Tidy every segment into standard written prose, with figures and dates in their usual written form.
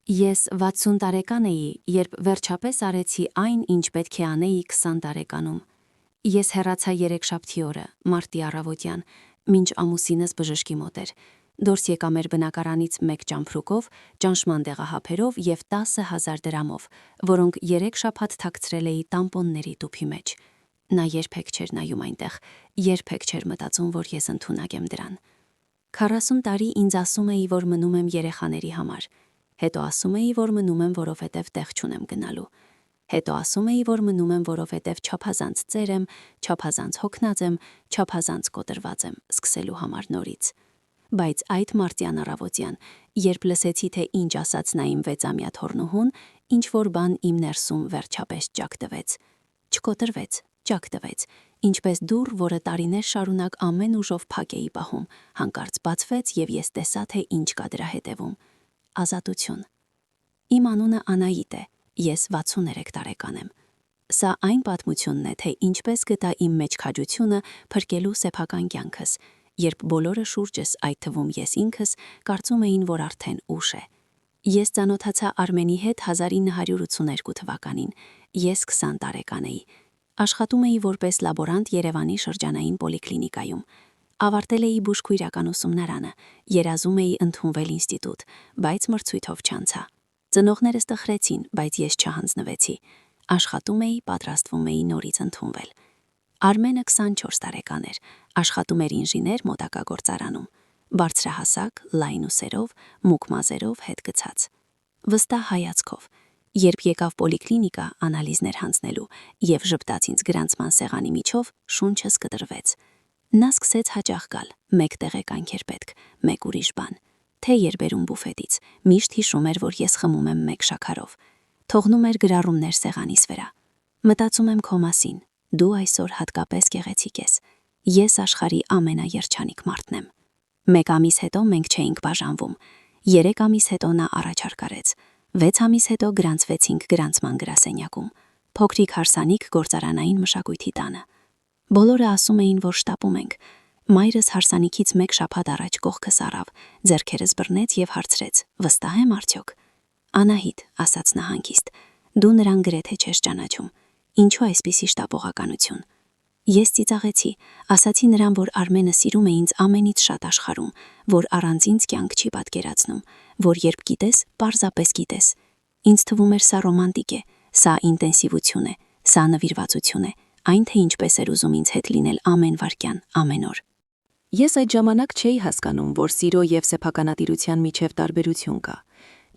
Ես 60 տարեկան էի, երբ վերջապես արեցի այն, ինչ պետք է անեի 20 տարեկանում։ Ես հեռացա երեքշաբթի օրը, մարտի առավոտյան, մինչ ամուսինս բժշկի մոտ էր։ Դուրս եկա մեր բնակարանից 1 ճամփրուկով, ճնշման դեղահապերով և 10,000 դրամով, որոնք 3 շաբաթ թաքցրել էի տամպոնների տուփի մեջ։ Նա երբեք չէր նայում այնտեղ, երբեք չէր մտածում, որ ես ընդունակ եմ դրան։ 40 տարի ինձ ասում էի, որ մնում եմ երեխաների համար։ Հետո ասում էի, որ մնում եմ, որովհետև տեղ չունեմ գնալու։ Հետո ասում էի, որ մնում եմ, որովհետև չափազանց ծեր եմ, չափազանց հոգնած եմ, չափազանց կոտրված եմ, սկսելու համար նորից։ Բայց այդ մարտյան առավոտյան, երբ լսեցի, թե ինչ ասաց նա իմ 6-ամյա թոռնուհուն, ինչ-որ բան իմ ներսում վերջապես ճաք տվեց։ Չկոտրվեց, ճաք տվեց, ինչպես դուռ, որը տարիներ շարունակ ամեն ուժով փակ էի պահում, հանկարծ բացվեց և ես տեսա, թե ինչ կա դրա հետևում։ Ազատություն։ Իմ անունը Անահիտ է, ես 63 տարեկան եմ։ Սա այն պատմությունն է, թե ինչպես գտա իմ մեջ քաջությունը փրկելու սեփական կյանքս, երբ բոլորը շուրջս, այդ թվում ես ինքս, կարծում էին, որ արդեն ուշ է։ Ես ծանոթացա Արմենի հետ 1982 թվականին, ես 20 տարեկան էի։ Աշխատում էի որպես լաբորանտ Երևանի շրջանային պոլիկլինիկայում։ Ավարտել էի բուժքույրական ուսումնարանը, երազում էի ընդունվել ինստիտուտ, բայց մրցույթով չանցա։ Ծնողներս տխրեցին, բայց ես չհանձնվեցի։ Աշխատում էի, պատրաստվում էի նորից ընդունվել։ Արմենը 24 տարեկան էր, աշխատում էր ինժեներ մոտակա գործարանում, բարձրահասակ, լայն ուսերով, մուգ մազերով, հետ գցած։ Վստահ հայացքով։ Երբ եկավ պոլիկլինիկա անալիզներ հանձնելու և ժպտաց ինձ գրանցման սեղանի միջով, շունչս կտրվեց։ Նա սկսեց հաճախ գալ, մեկ տեղեկանք էր պետք, մեկ ուրիշ բան։ Թե էր բերում բուֆետից, միշտ հիշում էր, որ ես խմում եմ 1 շաքարով։ Թողնում էր գրառումներ սեղանիս վրա։ Մտածում եմ քո մասին, դու այսօր հատկապես գեղեցիկ ես։ Ես աշխարհի ամենաերջանիկ մարդն եմ։ 1 ամիս հետո մենք չէինք բաժանվում։ 3 ամիս հետո նա առաջարկ արեց։ 6 ամիս հետո գրանցվեցինք գրանցման գրասենյակում, փոքրիկ հարսանիք գործարանային մշակույթի տանը։ Բոլորը ասում էին, որ շտապում ենք։ Մայրս հարսանիքից 1 շաբաթ առաջ կողքս առավ, ձեռքերս բռնեց և հարցրեց. «Վստահ եմ արդյոք»։ «Անահիտ», ասաց նա հանգիստ, «դու նրան գրեթե չես ճանաչում։ Ինչու այսպիսի շտապողականություն»։ Ես ծիծաղեցի, ասացի նրան, որ Արմենը սիրում է ինձ ամենից շատ աշխարհում, որ առանց ինձ կյանք չի պատկերացնում, որ երբ գիտես, պարզապես գիտես։ Ինձ թվում էր սա ռոմանտիկ է, սա ինտենսիվություն է, սա նվիրվածություն է, այն թե ինչպես էր ուզում ինձ հետ լինել ամեն վայրկյան, ամեն օր։ Ես այդ ժամանակ չէի հասկանում, որ սիրո և սեփականատիրության միջև տարբերություն կա։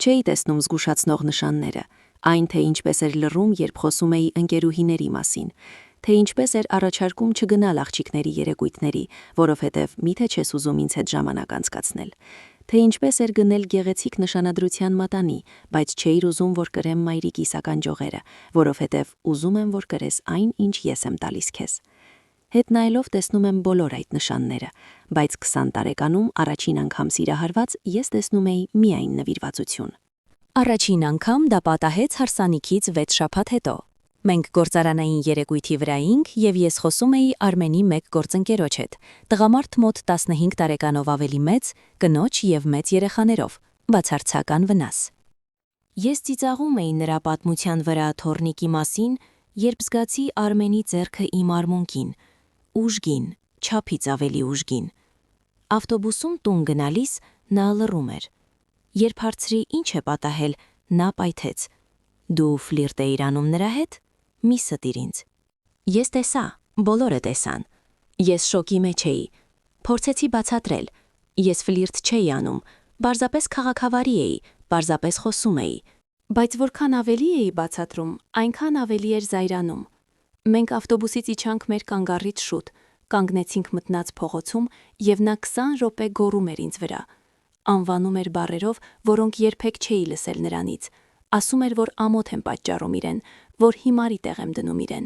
Չէի տեսնում զգուշացնող նշանները, այն թե ինչպես էր լռում, երբ խոսում էի ընկերուհիների մասին, թե ինչպես էր առաջարկում չգնալ աղջիկների երեկույթների, որովհետև միթե չես ուզում ինձ հետ ժամանակ անցկացնել, թե ինչպես էր գնել գեղեցիկ նշանադրության մատանի, բայց չէիր ուզում, որ կրեմ մայրիկիս ականջողերը, որովհետև ուզում եմ, որ կրես այն, ինչ ես եմ տալիս քեզ։ Հետ նայելով տեսնում եմ բոլոր այդ նշանները, բայց 20 տարեկանում առաջին անգամ սիրահարված ես տեսնում էի միայն նվիրվածություն։ Առաջին անգամ դա պատահեց հարսանիքից 6 շաբաթ հետո։ Մենք գործարանային երեկույթի վրա էինք և ես խոսում էի Արմենի մեկ գործընկերոջ հետ, տղամարդ մոտ 15 տարեկանով ավելի մեծ, կնոջ և մեծ երեխաներով, բացարձական վնաս։ Ես ծիծաղում էի նրա պատմության վրա թոռնիկի մասին, երբ զգացի Արմենի ձեռքը իմ արմունկին, ուժգին, չափից ավելի ուժգին։ Ավտոբուսում տուն գնալիս նա լռում էր։ Երբ հարցրի ինչ է պատահել, նա պայթեց. «Դու ֆլիրտ էիր անում նրա հետ»։ Մի ստիր ինձ։ Ես տեսա, բոլորը տեսան։ Ես շոկի մեջ էի։ Փորձեցի բացատրել։ Ես ֆլիրտ չէի անում, պարզապես քաղաքավարի էի, պարզապես խոսում էի։ Բայց որքան ավելի էի բացատրում, այնքան ավելի էր զայրանում։ Մենք ավտոբուսից իջանք մեր կանգառից շուտ, կանգնեցինք մտնած փողոցում և նա 20 րոպե գոռում էր ինձ վրա։ Անվանում էր բառերով, որոնք երբեք չէի լսել նրանից։ Ասում էր, որ ամոթ եմ պատճառում իրեն, որ հիմարի տեղ եմ դնում իրեն։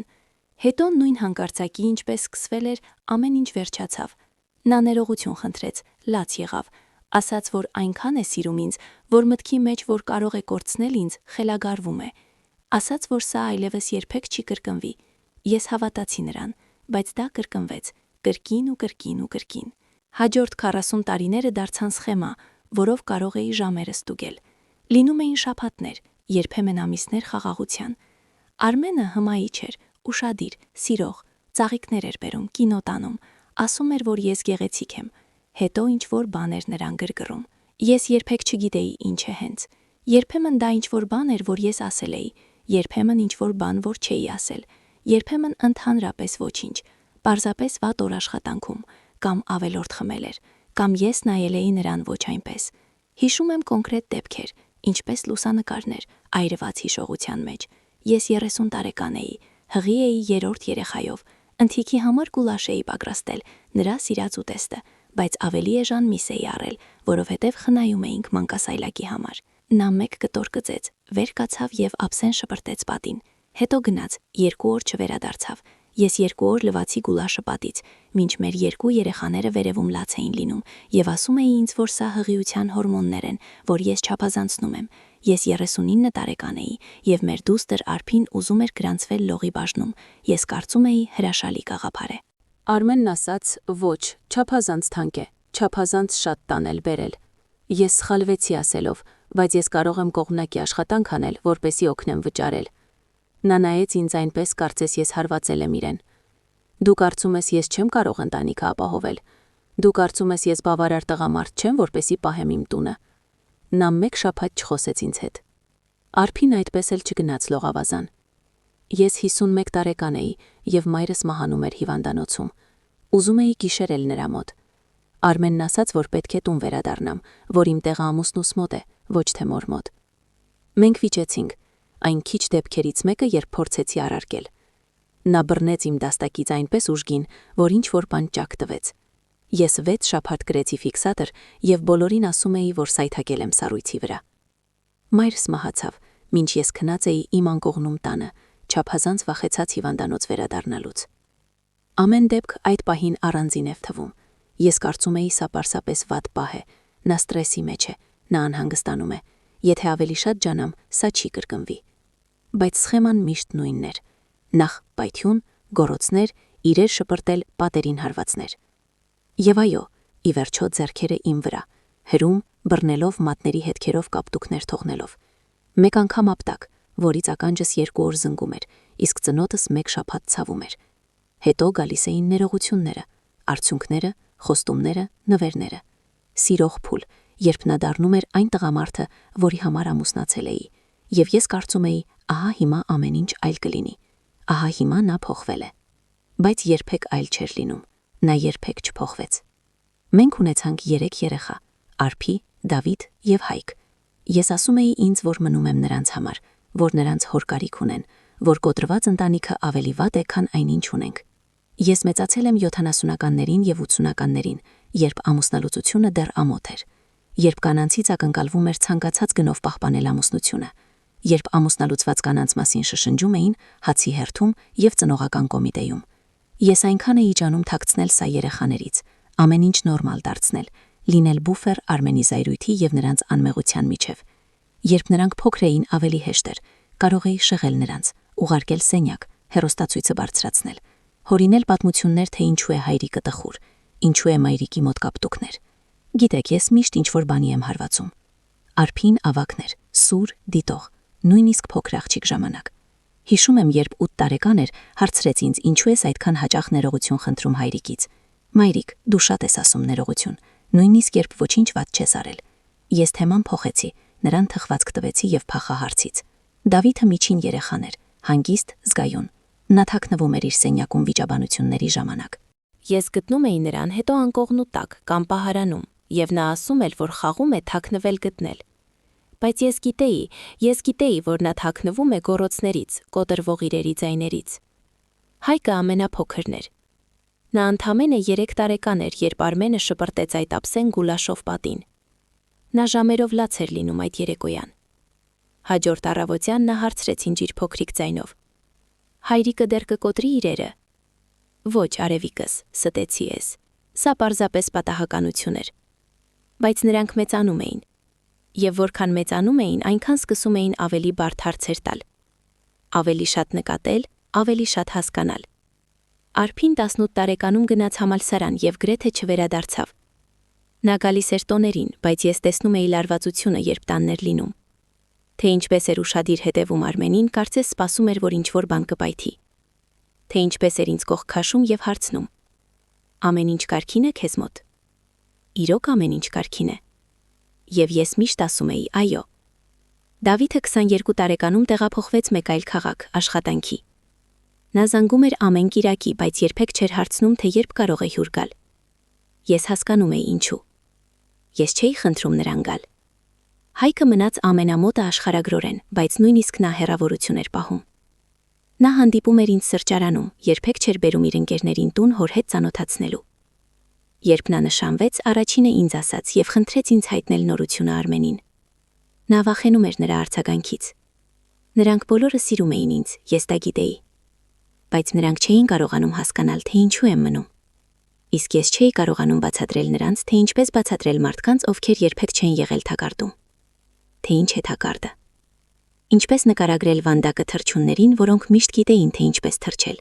Հետո նույն հանկարծակի, ինչպես սկսվել էր, ամեն ինչ վերջացավ։ Նա ներողություն խնդրեց, լաց եղավ, ասաց, որ այնքան է սիրում ինձ, որ մտքի մեջ, որ կարող է կորցնել ինձ, խելագարվում է։ Ասաց, որ սա այլևս երբեք չի կրկնվի։ Ես հավատացի նրան, բայց դա կրկնվեց, կրկին ու կրկին ու կրկին։ Հաջորդ 40 տարիները դարձան սխեմա, որով կարող էի ժամերը ստուգել։ Լինում էին շաբաթներ, երբեմն ամիսներ խաղաղության։ Արմենը հմայիչ էր, ուշադիր, սիրող, ծաղիկներ էր բերում, կինո տանում, ասում էր, որ ես գեղեցիկ եմ, հետո ինչ-որ բան էր նրան գրգռում։ Ես երբեք չգիտեի ինչ է հենց։ Երբեմն դա ինչ-որ բան էր, որ ես ասել էի, երբեմն ինչ-որ բան, որ չէի ասել, երբեմն ընդհանրապես ոչինչ, պարզապես վատ օր աշխատանքում, կամ ավելորդ խմել էր, կամ ես նայել էի նրան ոչ այնպես։ Հիշում եմ կոնկրետ դեպքեր, ինչպես լուսանկարներ, այրված հիշողության մեջ։ Ես 30 տարեկան էի, հղի էի 3-րդ երեխայով, ընթիքի համար գուլաշ էի պատրաստել, նրա սիրած ուտեստը, բայց ավելի էժան միս էի առել, որովհետև խնայում էինք մանկասայլակի համար։ Նա մեկ կտոր կծեց, վեր կացավ եւ ափսեն շպրտեց պատին։ Հետո գնաց, 2 օր չվերադարձավ։ Ես 2 օր լվացի գուլաշը պատից, մինչ մեր 2 երեխաները վերևում լաց էին լինում եւ ասում էի ինձ, որ սա հղիության հորմոններ են, որ ես չափազանցնում եմ։ Ես 39 տարեկան էի եւ մեր դուստր Արփին ուզում էր գրանցվել լողի բաժնում։ Ես կարծում էի հրաշալի գաղափար է։ Արմենն ասաց. «Ոչ, չափազանց թանկ է, չափազանց շատ տանել բերել»։ Ես սխալվեցի ասելով, բայց ես կարող եմ կողմնակի աշխատանք անել, որպեսզի օգնեմ վճարել։ Նա նայեց ինձ այնպես, կարծես ես հարվածել եմ իրեն։ Դու կարծում ես ես չեմ կարող ընտանիքը ապահովել։ Դու կարծում ես ես բավարար տղամարդ չեմ, որպեսզի պահեմ իմ տունը։ Նա մեկ շաբաթ չխոսեց ինձ հետ։ Արփին այդպես էլ չգնաց լողավազան։ Ես 51 տարեկան էի եւ մայրս մահանում էր հիվանդանոցում։ Ուզում էի գիշերել նրա մոտ։ Արմենն ասաց, որ պետք է տուն վերադառնամ, որ իմ տեղը ամուսնուս մոտ է, ոչ թե մոր մոտ։ Մենք վիճեցինք, այն քիչ դեպքերից մեկը, երբ փորձեցի առարկել։ Նա բռնեց իմ դաստակից այնպես ուժգին, որ ինչ-որ բան ճակ տվեց։ Ես 6 շաբաթ գրեցի ֆիքսատոր եւ բոլորին ասում էի, որ սայթակել եմ սառույցի վրա։ Մայրս մահացավ, մինչ ես քնած էի իմ անկողնում տանը, չափազանց վախեցած հիվանդանոց վերադառնալուց։ Ամեն դեպք այդ պահին առանձին էր թվում։ Ես կարծում էի սա պարզապես վատ պահ է, նա ստրեսի մեջ է, նա անհանգստանում է, եթե ավելի շատ ջանամ, սա չի կրկնվի։ Բայց սխեման միշտ նույնն էր։ Նախ պայթյուն, գոռոցներ, իրեր շպրտել, պատերին հարվածներ։ Եվ այո, ի վերջո ձեռքերը իմ վրա, հրում, բռնելով մատների հետքերով կապտուկներ թողնելով։ Մեկ անգամ ապտակ, որից ականջս 2 օր զնգում էր, իսկ ծնոտս 1 շաբաթ ցավում էր։ Հետո գալիս էին ներողությունները, արդյունքները, խոստումները, նվերները։ Սիրող փուլ, երբ նա դառնում էր այն տղամարդը, որի համար ամուսնացել էի, եւ ես կարծում էի, ահա հիմա ամեն ինչ այլ կլինի։ Ահա հիմա նա փոխվել է։ Բայց երբեք այլ չէր լինում։ Նա երբեք չփոխվեց։ Մենք ունեցանք 3 երեխա՝ Արփի, Դավիթ եւ Հայկ։ Ես ասում էի ինձ, որ մնում եմ նրանց համար, որ նրանց հոր կարիք ունեն, որ կոտրված ընտանիքը ավելի վատ է, քան այնինչ ունենք։ Ես մեծացել եմ 70-ականներին եւ 80-ականներին, երբ ամուսնալուծությունը դեռ ամոթ էր, երբ կանանցից ակնկալվում էր ցանկացած գնով պահպանել ամուսնությունը, երբ ամուսնալուծված կանանց մասին շշնջում էին հացի հերթում եւ ծնողական կոմիտեում։ Ես այնքան էի ջանում թաքցնել սա երեխաներից, ամեն ինչ նորմալ դարձնել, լինել բուֆեր Արմենի զայրույթի եւ նրանց անմեղության միջև։ Երբ նրանք փոքր էին, ավելի հեշտ էր, կարող էի շեղել նրանց, ուղարկել սենյակ, հեռուստացույցը բարձրացնել, հորինել պատմություններ, թե ինչու է հայրիկը տխուր, ինչու է մայրիկի մոտ կապտուկներ։ Գիտեք, ես միշտ ինչ-որ բանի եմ հարվածում։ Արփին ավակներ, սուր, դիտող, նույնիսկ փոքր աղջիկ ժամանակ։ Հիշում եմ, երբ 8 տարեկան էր, հարցրեց ինձ, ինչու ես այդքան հաճախ ներողություն խնդրում հայրիկից։ Մայրիկ, դու շատ ես ասում ներողություն, նույնիսկ երբ ոչինչ վատ չես արել։ Ես թեման փոխեցի, նրան թխվածք տվեցի եւ փախահարցից։ Դավիթը միջին երեխան էր, հանգիստ, զգայուն։ Նա թաքնվում էր իր սենյակում վիճաբանությունների ժամանակ։ Ես գտնում էի նրան հետո անկողնու տակ կամ պահարանում, եւ նա ասում էր, որ խաղում է թաքնվել գտնել։ Բայց ես գիտեի, որ նա թաքնվում է գոռոցներից, կոտրվող իրերի ձայներից։ Հայկը ամենափոքրն էր։ Նա ընդամենը 3 տարեկան էր, երբ Արմենը շպրտեց այդ ափսեն գուլաշով պատին։ Նա ժամերով լաց էր լինում այդ երեկոյան։ Հաջորդ առավոտյան նա հարցրեց ինձ իր փոքրիկ ձայնով. «Հայրիկը դեռ կկոտրի իրերը»։ «Ոչ, արևիկս», ստեցի ես։ Սա պարզապես պատահականություն էր։ Բայց նրանք մեծանում էին։ Եվ որքան մեծանում էին, այնքան սկսում էին ավելի բարդ հարցեր տալ։ Ավելի շատ նկատել, ավելի շատ հասկանալ։ Արփին 18 տարեկանում գնաց համալսարան եւ գրեթե չվերադարձավ։ Նա գալիս էր տոներին, բայց ես տեսնում էի լարվածությունը, երբ տանն էր լինում։ Թե ինչպես էր ուշադիր հետևում Արմենին, կարծես սպասում էր, որ ինչ-որ բան կպայթի։ Թե ինչպես էր ինձ կողք քաշում եւ հարցնում. «Ամեն ինչ կարքին է քեզ մոտ»։ Իրոք ամեն ինչ կարքին է։ Եվ ես միշտ ասում էի՝ այո։ Դավիթը 22 տարեկանում տեղափոխվեց մեկ այլ քաղաք, աշխատանքի։ Նա զանգում էր ամեն կիրակի, բայց երբեք չէր հարցնում, թե երբ կարող է հյուր գալ։ Ես հասկանում էի ինչու։ Ես չէի խնդրում նրան գալ։ Հայկը մնաց ամենամոտը աշխարհագրորեն, բայց նույնիսկ նա հեռավորություն էր պահում։ Նա հանդիպում էր ինձ սրճարանում, երբեք չէր բերում իր ընկերներին տուն հոր հետ ծանոթացնելու։ Երբ նա նշանվեց, առաջինը ինձ ասաց եւ խնդրեց ինձ հայտնել նորությունը Արմենին։ Նա վախենում էր նրա արձագանքից։ Նրանք բոլորը սիրում էին ինձ, ես դա գիտեի։ Բայց նրանք չէին կարողանում հասկանալ, թե ինչու եմ մնում։ Իսկ ես չէի կարողանում բացատրել նրանց, թե ինչպես բացատրել մարդկանց, ովքեր երբեք չեն եղել թակարդում։ Թե ինչ է թակարդը։ Ինչպես նկարագրել վանդակը թռչուններին, որոնք միշտ գիտեին, թե ինչպես թռչել։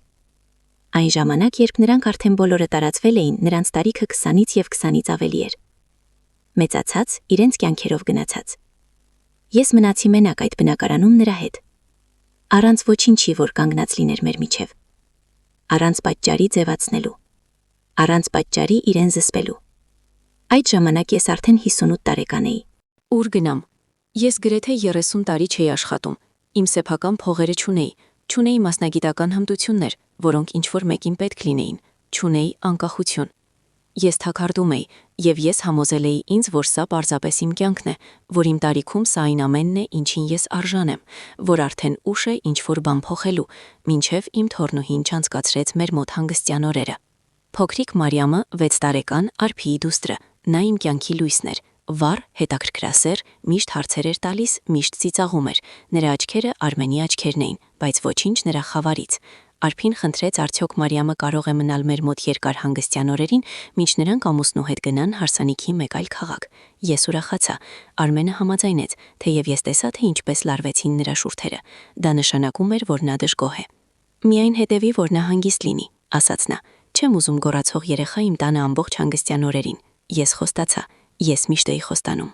Այն ժամանակ, երբ նրանք արդեն բոլորը տարածվել էին, նրանց տարիքը 20-ից եւ 20-ից ավելի էր։ Մեծացած, իրենց կյանքերով գնացած։ Ես մնացի մենակ այդ բնակարանում նրա հետ։ Առանց ոչինչի, որ կանգնած լիներ մեր միջև։ Առանց պատճառի ձևացնելու։ Առանց պատճառի իրեն զսպելու։ Այդ ժամանակ ես արդեն 58 տարեկան էի։ Ուր գնամ։ Ես գրեթե 30 տարի չէի աշխատում։ Իմ սեփական փողերը չունեի մասնագիտական հմտություններ, որոնք ինչ-որ մեկին պետք լինեին, չունեի անկախություն։ Ես թակարդում էի, եւ ես համոզել էի ինձ, որ սա պարզապես իմ կյանքն է, որ իմ տարիքում սա այն ամենն է, ինչին ես արժան եմ, որ արդեն ուշ է ինչ-որ բան փոխելու, մինչև իմ թորնուհին չանցկացրեց մեր մոտ հանգստյան օրերը։ Փոքրիկ Մարիամը 6 տարեկան Արփիի դուստրը, նա իմ կյանքի լույսն էր, վառ, հետաքրքրասեր, միշտ հարցեր էր տալիս, միշտ ծիծաղում էր։ Նրա աչքերը Արմենի աչքերն էին, բայց ոչինչ նրա խավարից։ Արփին խնդրեց արդյոք Մարիամը կարող է մնալ մեր մոտ երկար հանգստյան օրերին, մինչ նրանք ամուսնու հետ գնան հարսանիքի մեկ այլ քաղաք։ Ես ուրախացա։ Արմենը համաձայնեց, թեև ես տեսա, թե ինչպես լարվեցին նրա շուրթերը։ Դա նշանակում էր, որ նա դժգոհ է։ Միայն հետևի, որ նա հանգիստ լինի, ասաց նա։ Չեմ ուզում գոռացող երեխա իմ տանը ամբողջ հանգստյան օրերին։ Ես խոստացա։ Ես միշտ էի խոստանում։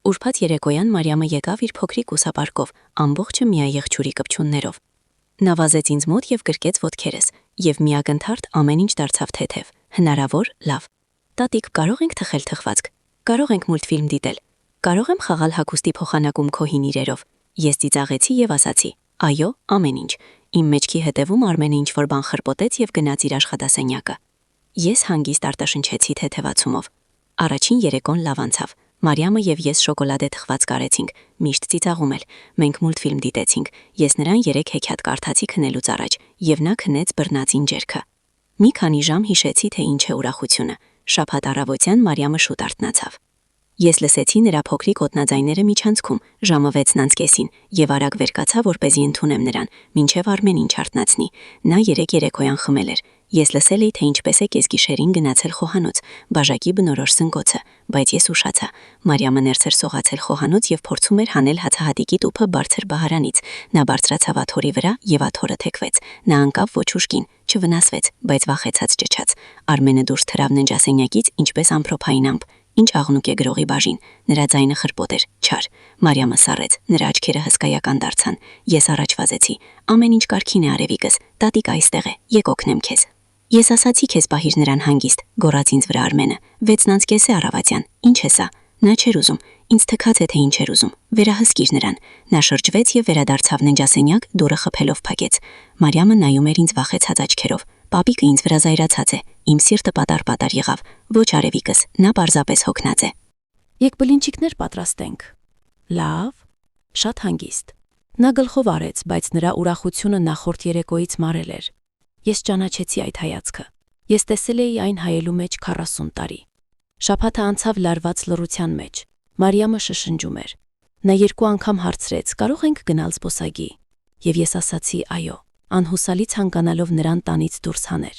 Ուրբաթ երեկոյան Մարիամը եկավ իր փոքրիկ ուսապարկով, ամբողջը միայեղջյուրի կպչուններով։ Նա վազեց ինձ մոտ եւ գրկեց ոտքերս, եւ միակնթարթ ամեն ինչ դարձավ թեթև, հնարավոր, լավ։ Տատիկ, կարող ենք թխել թխվածք, կարող ենք մուլտֆիլմ դիտել, կարող եմ խաղալ հագուստի փոխանակում քո հին իրերով։ Ես ծիծաղեցի եւ ասացի. այո, ամեն ինչ։ Իմ մեջքի հետևում Արմենը ինչ-որ բան խրպոտեց եւ գնաց իր աշխատասենյակը։ Ես հանգիստ արտաշնչեցի թեթևացումով։ Առաջին երեկոն լավ անցավ։ Մարիամը եւ ես շոկոլադե թխված կարեցինք, միշտ ծիծաղում էր։ Մենք մուլտֆիլմ դիտեցինք։ Ես նրան 3 հեքիաթ կարդացի քնելուց առաջ, եւ նա քնեց բռնածին ջերքը։ Մի քանի ժամ հիշեցի, թե ինչ է ուրախությունը։ Շաբաթ առավոտյան Մարիամը շուտ արթնացավ։ Ես լսեցի նրա փոքրիկ ոտնաձայները միջանցքում, ժամը 6:30 եւ արագ վեր կացա, որպեսզի ընդունեմ նրան, մինչեւ Արմենին չարթնացնի։ Նա 3 երեկոյան խմել էր։ Ես լսել էի, թե ինչպես է կեսգիշերին գնացել խոհանոց, բաժակի բնորոշ սնկոցը, բայց ես ուշացա։ Մարիամը ներս էր սողացել խոհանոց եւ փորձում էր հանել հացահատիկի տուփը բարձր բահարանից։ Նա բարձրացավ աթոռի վրա եւ աթոռը թեքվեց։ Նա անկավ ոչ ուշքին, չվնասվեց, բայց վախեցած ճչաց։ Արմենը դուրս թռավ ննջասենյակից, ինչպես ամփոփային ամպ։ Ինչ աղնուկ է գրողի բաժին, նրա ձայնը խրպոտ էր, չար։ Մարիամը սառեց, նրա աչքերը հսկայական դարձան։ Ես առաջ վազեցի։ Ամեն ինչ կարքին է արևիկս, տատիկ այստեղ է, եկ օգնեմ քեզ։ Ես ասացի քեզ պահիր նրան հանգիստ, գոռաց ինձ վրա Արմենը։ 6:30 է առավոտյան, ինչ է սա։ Նա չէր ուզում, ինձ թքած է թե ինչ էր ուզում։ Վերահսկիր նրան։ Նա շրջվեց եւ վերադարձավ ննջասենյակ, դուռը խփելով փակեց։ Մարիամը նայում էր ինձ վախեցած աչքերով։ Պապիկը ինձ վրա զայրացած է, իմ սիրտը պատար-պատար եղավ։ Ոչ արևիկս, նա պարզապես հոգնած է։ Եկ բլինչիկներ պատրաստենք։ Լավ, շատ հանգիստ։ Նա գլխով արեց, բայց նրա ուրախությունը նախորդ երեկոյից մարել էր։ Ես ճանաչեցի այդ հայացքը։ Ես տեսել էի այն հայելու մեջ 40 տարի։ Շաբաթը անցավ լարված լռության մեջ։ Մարիամը շշնջում էր։ Նա 2 անգամ հարցրեց. կարող ենք գնալ զբոսայգի։ Եվ ես ասացի այո, անհուսալի ցանկանալով նրան տանից դուրս հաներ։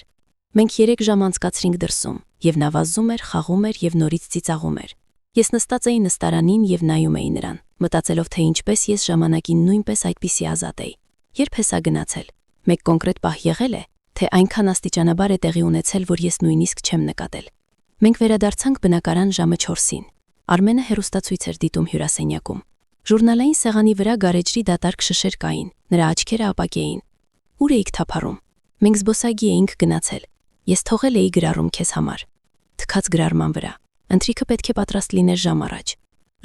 Մենք 3 ժամ անցկացրինք դրսում, եւ նա վազում էր, խաղում էր եւ նորից ծիծաղում էր։ Ես նստած էի նստարանին եւ նայում էի նրան, մտածելով թե ինչպես ես ժամանակին նույնպես այդպիսի ազատ էի։ Երբ է սա գնացել։ Մեկ կոնկրետ պահ եղել է, թե այնքան աստիճանաբար է տեղի ունեցել, որ ես նույնիսկ չեմ նկատել։ Մենք վերադարձանք բնակարան ժամը 4-ին։ Արմենը հեռուստացույց էր դիտում հյուրասենյակում։ Ժուրնալային սեղանի վրա գարեջրի դատարկ շշեր կային, նրա աչքերը ապակ էին։ Ուր էիք թափառում։ Մենք զբոսայգի էինք գնացել։ Ես թողել էի գրառում քեզ համար։ Թքած գրառման վրա։ Ընթրիքը պետք է պատրաստ լիներ ժամ առաջ։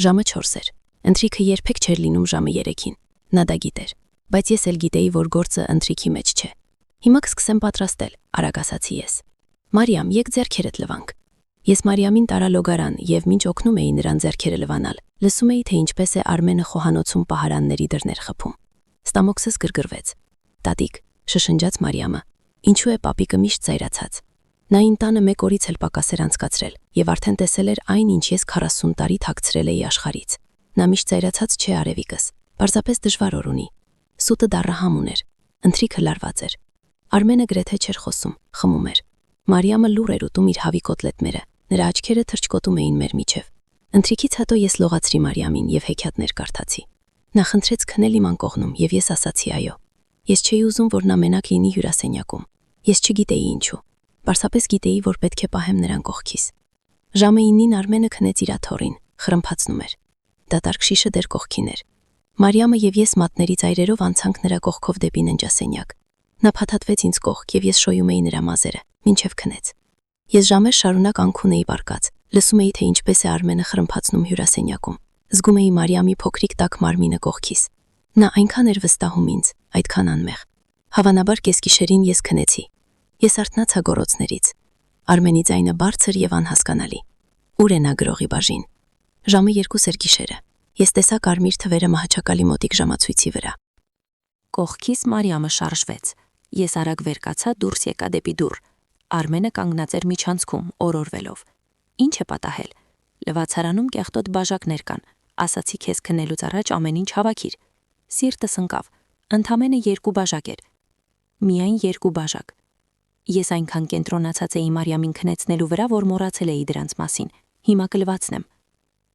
Ժամը 4 էր։ Ընթրիքը երբեք չէր լինում ժամը 3-ին։ Նա դա գիտեր, բայց ես էլ գիտեի, որ գործը ընթրիքի մեջ չէ։ Հիմա կսկսեմ պատրաստել, արագ ասացի ես։ Մարիամ, եկ ձեռքերդ լվանք։ Ես Մարիամին տարա լոգարան եւ մինչ օգնում էի նրան ձեռքերը լվանալ, լսում էի, թե ինչպես է Արմենը խոհանոցում պահարանների դռներ խփում։ Ստամոքսս գրգռվեց։ Տատիկ, շշնջաց Մարիամը։ Ինչու է պապիկը միշտ ծայրացած։ Նա իմ տանը 1 օրից էլ պակաս էր անցկացրել եւ արդեն տեսել էր այն, ինչ ես 40 տարի թաքցրել էի աշխարհից։ Նա միշտ ծայրացած չէ արևիկս, պարզապես դժվար օր ունի։ Սուտը դառահամ ուներ, ընթրիքը լարված էր։ Արմենը գրեթե չէր խոսում, խմում էր։ Մարիամը լուր էր ուտում իր հավի կոտլետները, նրա աչքերը թրջկոտում էին մեր միջև։ Ընթրիքից հետո ես լողացրի Մարիամին եւ հեքիաթներ կարդացի։ Նա խնդրեց քնել իմ անկողնում եւ ես ասացի այո։ Ես չէի ուզում, որ նա մենակ լինի հյուրասենյակում։ Ես չգիտեի ինչու։ Պարզապես գիտեի, որ պետք է պահեմ նրան կողքիս։ Ժամը 9-ին Արմենը քնեց իր աթոռին, խրմփացնում էր։ Դատարկ շիշը դեր կողքին էր։ Մարիամը եւ ես մատների ծայրերով անցանք նրա կողքով դեպի ննջասենյակ։ Նա փաթաթվեց ինձ կողք եւ ես շոյում էի նրա մազերը, մինչև քնեց։ Ես ժամեր շարունակ անքուն էի բարկած, լսում էի, թե ինչպես է Արմենը խրմփացնում հյուրասենյակում։ Զգում էի Մարիամի փոքրիկ տաք մարմինը կողքիս։ Նա այնքան էր վստահում ինձ, այդքան անմեղ։ Հավանաբար կեսգիշերին ես քնեցի։ Ես արթնացա գոռոցներից։ Արմենի ձայնը բարձր եւ անհասկանալի։ Ուր է նա գրողի բաժին։ Ժամը 2 էր գիշերը։ Ես տեսա կարմիր թվերը մահաճակալի մոտիկ ժամացույցի վրա։ Կողքիս Մարիամը շարժվեց։ Ես արագ վեր կացա, դուրս եկա դեպի դուռ։ Արմենը կանգնած էր միջանցքում, օրորվելով։ Ինչ է պատահել։ Լվացարանում կեղտոտ բաժակներ կան։ Ասացի քեզ քնելուց առաջ ամեն ինչ հավաքիր։ Սիրտս ընկավ։ Ընդամենը 2 բաժակ էր։ Միայն 2 բաժակ։ Ես այնքան կենտրոնացած էի Մարիամին քնեցնելու վրա, որ մոռացել էի դրանց մասին։ Հիմա կլվացնեմ։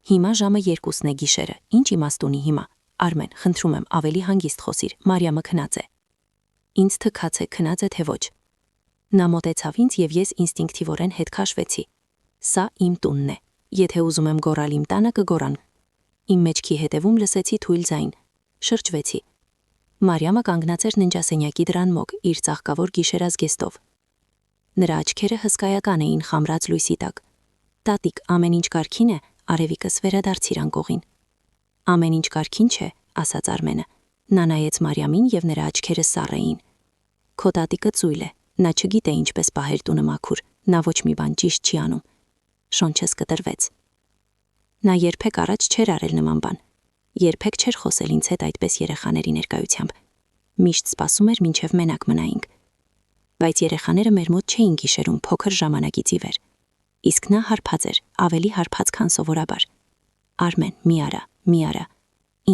Հիմա ժամը 2-ն է գիշերը։ Ինչ իմաստ ունի հիմա։ Արմեն, խնդրում եմ, ավելի հանգիստ խոսիր։ Մարիամը քնած է։ Ինձ թքած է, քնած է թե ոչ։ Նա մոտեցավ ինձ եւ ես ինստինկտիվորեն հետ քաշվեցի։ Սա իմ տունն է։ Եթե ուզում եմ գոռալ իմ տանը, կգոռան։ Իմ մեջքի հետևում լսեցի թույլ ձայն։ Շրջվեցի։ Մարիամը կանգնած էր ննջասենյակի դռան մոտ, իր ծաղկավոր գիշերազգեստով։ Նրա աչքերը հսկայական էին խամրած լույսի տակ։ Տատիկ, ամեն ինչ կարգին է, արևիկս վերադարձիր անկողին։ Ամեն ինչ կարգին չէ, ասաց Արմենը։ Նա նայեց Մարիամին եւ նրա աչքերը սառ էին։ Քո տատիկը ծույլ է, նա չգիտե ինչպես պահել տունը մաքուր, նա ոչ մի բան ճիշտ չի անում։ Շոնչս կտրվեց։ Նա երբեք առաջ չէր արել նման բան։ Երբեք չէր խոսել ինձ հետ այդպես երեխաների ներկայությամբ։ Միշտ սպասում էր, մինչև մենակ մնայինք։ Բայց երեխաները մեր մոտ չէին գիշերում փոքր ժամանակից ի վեր։ Իսկ նա հարբած էր, ավելի հարբած, քան սովորաբար։ Արմեն, մի արա։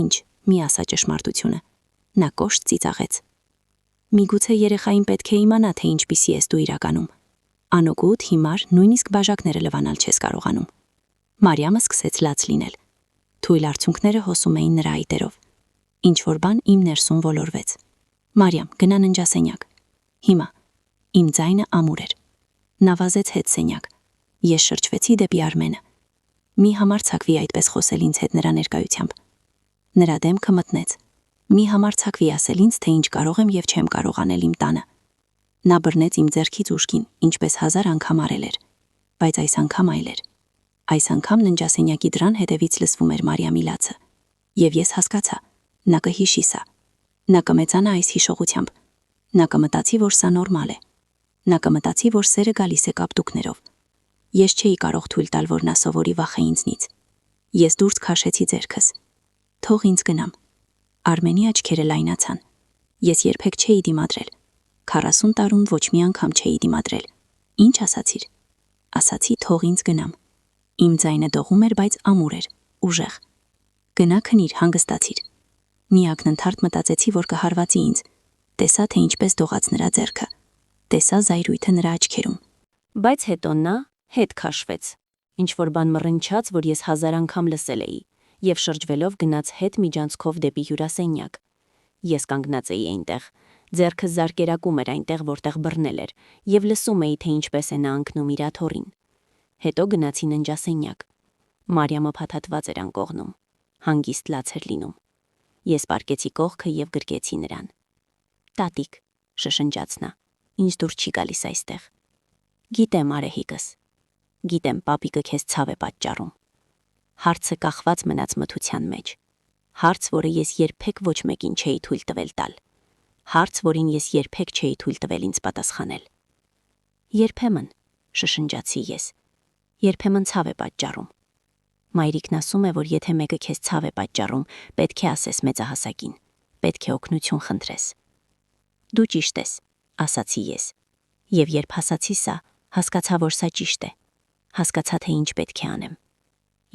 Ինչ, մի ասա ճշմարտությունը։ Նա կոշտ ծիծաղեց։ Միգուցե երեխային պետք է իմանա, թե ինչպիսի ես դու իրականում։ Անօգուտ, հիմար, նույնիսկ բաժակները լվանալ չես կարողանում։ Մարիամը սկսեց լաց լինել։ Թույլ արցունքները հոսում էին նրա այտերով։ Ինչ որ բան իմ ներսում ոլորվեց։ Մարիամ, գնա ննջասենյակ։ Հիմա։ Իմ ձայնը ամուր էր։ Նա վազեց հետ սենյակ։ Ես շրջվեցի դեպի Արմենը։ Մի համարձակվի այդպես խոսել ինձ հետ նրա ներկայությամբ։ Նրա դեմքը մտնեց։ Մի համարձակվի ասել ինձ, թե ինչ կարող եմ եւ չեմ կարող անել իմ տանը։ Նա բռնեց իմ ձեռքից ուշքին, ինչպես 1000 անգամ արել էր, բայց այս անգամ այլ էր։ Այս անգամ ննջասենյակի դռան հետևից լսվում էր Մարիամի լացը։ Եվ ես հասկացա, նա կհիշի սա։ Նա կմեծանա այս հիշողությամբ։ Նա կմտածի, որ սա նորմալ է։ Նա կմտածի, որ սերը գալիս է կապտուկներով։ Ես չէի կարող թույլ տալ, որ նա սովորի վախը ինձնից։ Ես դուրս քաշեցի ձեռքս։ Թող ինձ գնամ։ Արմենի աչքերը լայնացան։ Ես երբեք չէի դիմադրել։ 40 տարում ոչ մի անգամ չէի դիմադրել։ Ինչ ասացիր։ Ասացի թող ինձ գնամ։ Իմ ձայնը դողում էր, բայց ամուր էր, ուժեղ։ Գնա քնիր, հանգստացիր։ Մի ակնթարթ մտածեցի, որ կհարվածի ինձ։ Տեսա, թե ինչպես դողաց նրա ձեռքը։ Տեսա զայրույթը նրա աչքերում։ Բայց հետո նա հետ քաշվեց։ Ինչ որ բան մռնչաց, որ ես 1000 անգամ լսել էի, եւ շրջվելով գնաց հետ միջանցքով դեպի հյուրասենյակ։ Ես կանգնած էի այնտեղ, ձեռքս զարկերակում էր այնտեղ, որտեղ բռնել էր, եւ լսում էի, թե ինչպես է նա ընկնում իր աթոռին։ Հետո գնացի ննջասենյակ։ Մարիամը փաթաթված էր անկողնում։ հանգիստ լաց էր լինում։ Ես պարկեցի կողքը եւ գրկեցի նրան։ «Տատիկ», շշնջաց նա, «ինձ դուր չի գալիս այստեղ»։ «Գիտեմ, արեհիկս, գիտեմ, պապիկը քեզ ցավ է պատճառում»։ Հարցը կախված մնաց մթության մեջ։ Հարց, որը ես երբեք ոչ մեկին չէի թույլ տվել տալ։ Հարց, որին ես երբեք չէի թույլ տվել ինձ պատասխանել։ «Երբեմն», շշնջացի ես, «երբեմն ցավ է պատճառում»։ Մայրիկն ասում է, որ եթե մեկը քեզ ցավ է պատճառում, պետք է ասես մեծահասակին, պետք է օգնություն խնդրես։ «Դու ճիշտ ես», ասացի ես։ Եվ երբ հասացի սա, հասկացա, որ սա ճիշտ է։ Հասկացա, թե ինչ պետք է անեմ։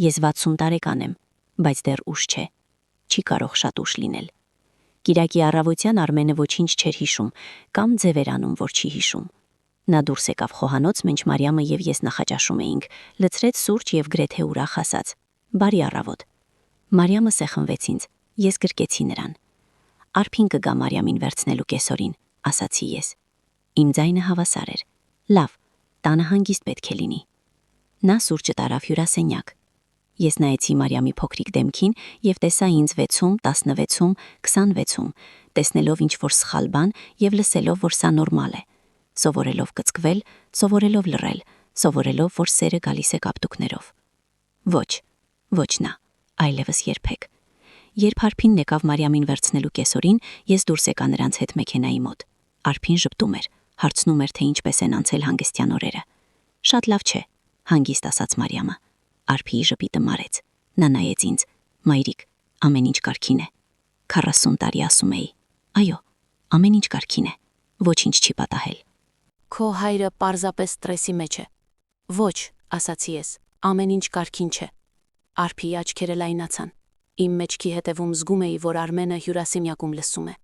Ես 60 տարեկան եմ, բայց դեռ ուշ չէ։ Չի կարող շատ ուշ լինել։ Կիրակի առավոտյան Արմենը ոչինչ չէր հիշում, կամ ձև էր անում, որ չի հիշում։ Նա դուրս եկավ խոհանոց, մինչ Մարիամը եւ ես նախաճաշում էինք, լցրեց սուրճ եւ գրեթե ուրախ ասաց. «Բարի առավոտ»։ Մարիամը սեղմվեց ինձ, ես գրկեցի նրան։ «Արփին կգա Մարիամին վերցնելու կեսօրին», ասացի ես։ Իմ ձայնը հավասար էր։ «Լավ, տանը հանգիստ պետք է լինի»։ Նա սուրճը տարավ հյուրասենյակ։ Ես նայեցի Մարիամի փոքրիկ դեմքին եւ տեսա ինձ 6-ում, 16-ում, 26-ում, տեսնելով ինչ-որ սխալ բան եւ լսելով, որ սա նորմալ է։ Սովորելով կծկվել, սովորելով լռել, սովորելով, որ սերը գալիս է կապտուկներով։ Ոչ նա, այլևս երբեք։ Երբ Արփինն եկավ Մարիամին վերցնելու կեսօրին, ես դուրս եկա նրանց հետ մեքենայի մոտ։ Արփին ժպտում էր, հարցնում էր, թե ինչպես են անցել հանգստյան օրերը։ «Շատ լավ չէ», հանգիստ ասաց Մարիամը։ Արփիի ժպիտը մարեց։ Նա նայեց ինձ. «Մայրիկ, ամեն ինչ կարգին է»։ 40 տարի ասում էի։ «Այո, ամեն ինչ կարգին է, ոչինչ չի պատահել»։ Քո հայրը պարզապես ստրեսի մեջ է։ «Ոչ», ասացի ես, «ամեն ինչ կարգին չէ»։ Արփիի աչքերը լայնացան։ Իմ մեջքի հետևում զգում էի, որ Արմենը հյուրասենյակում լսում է։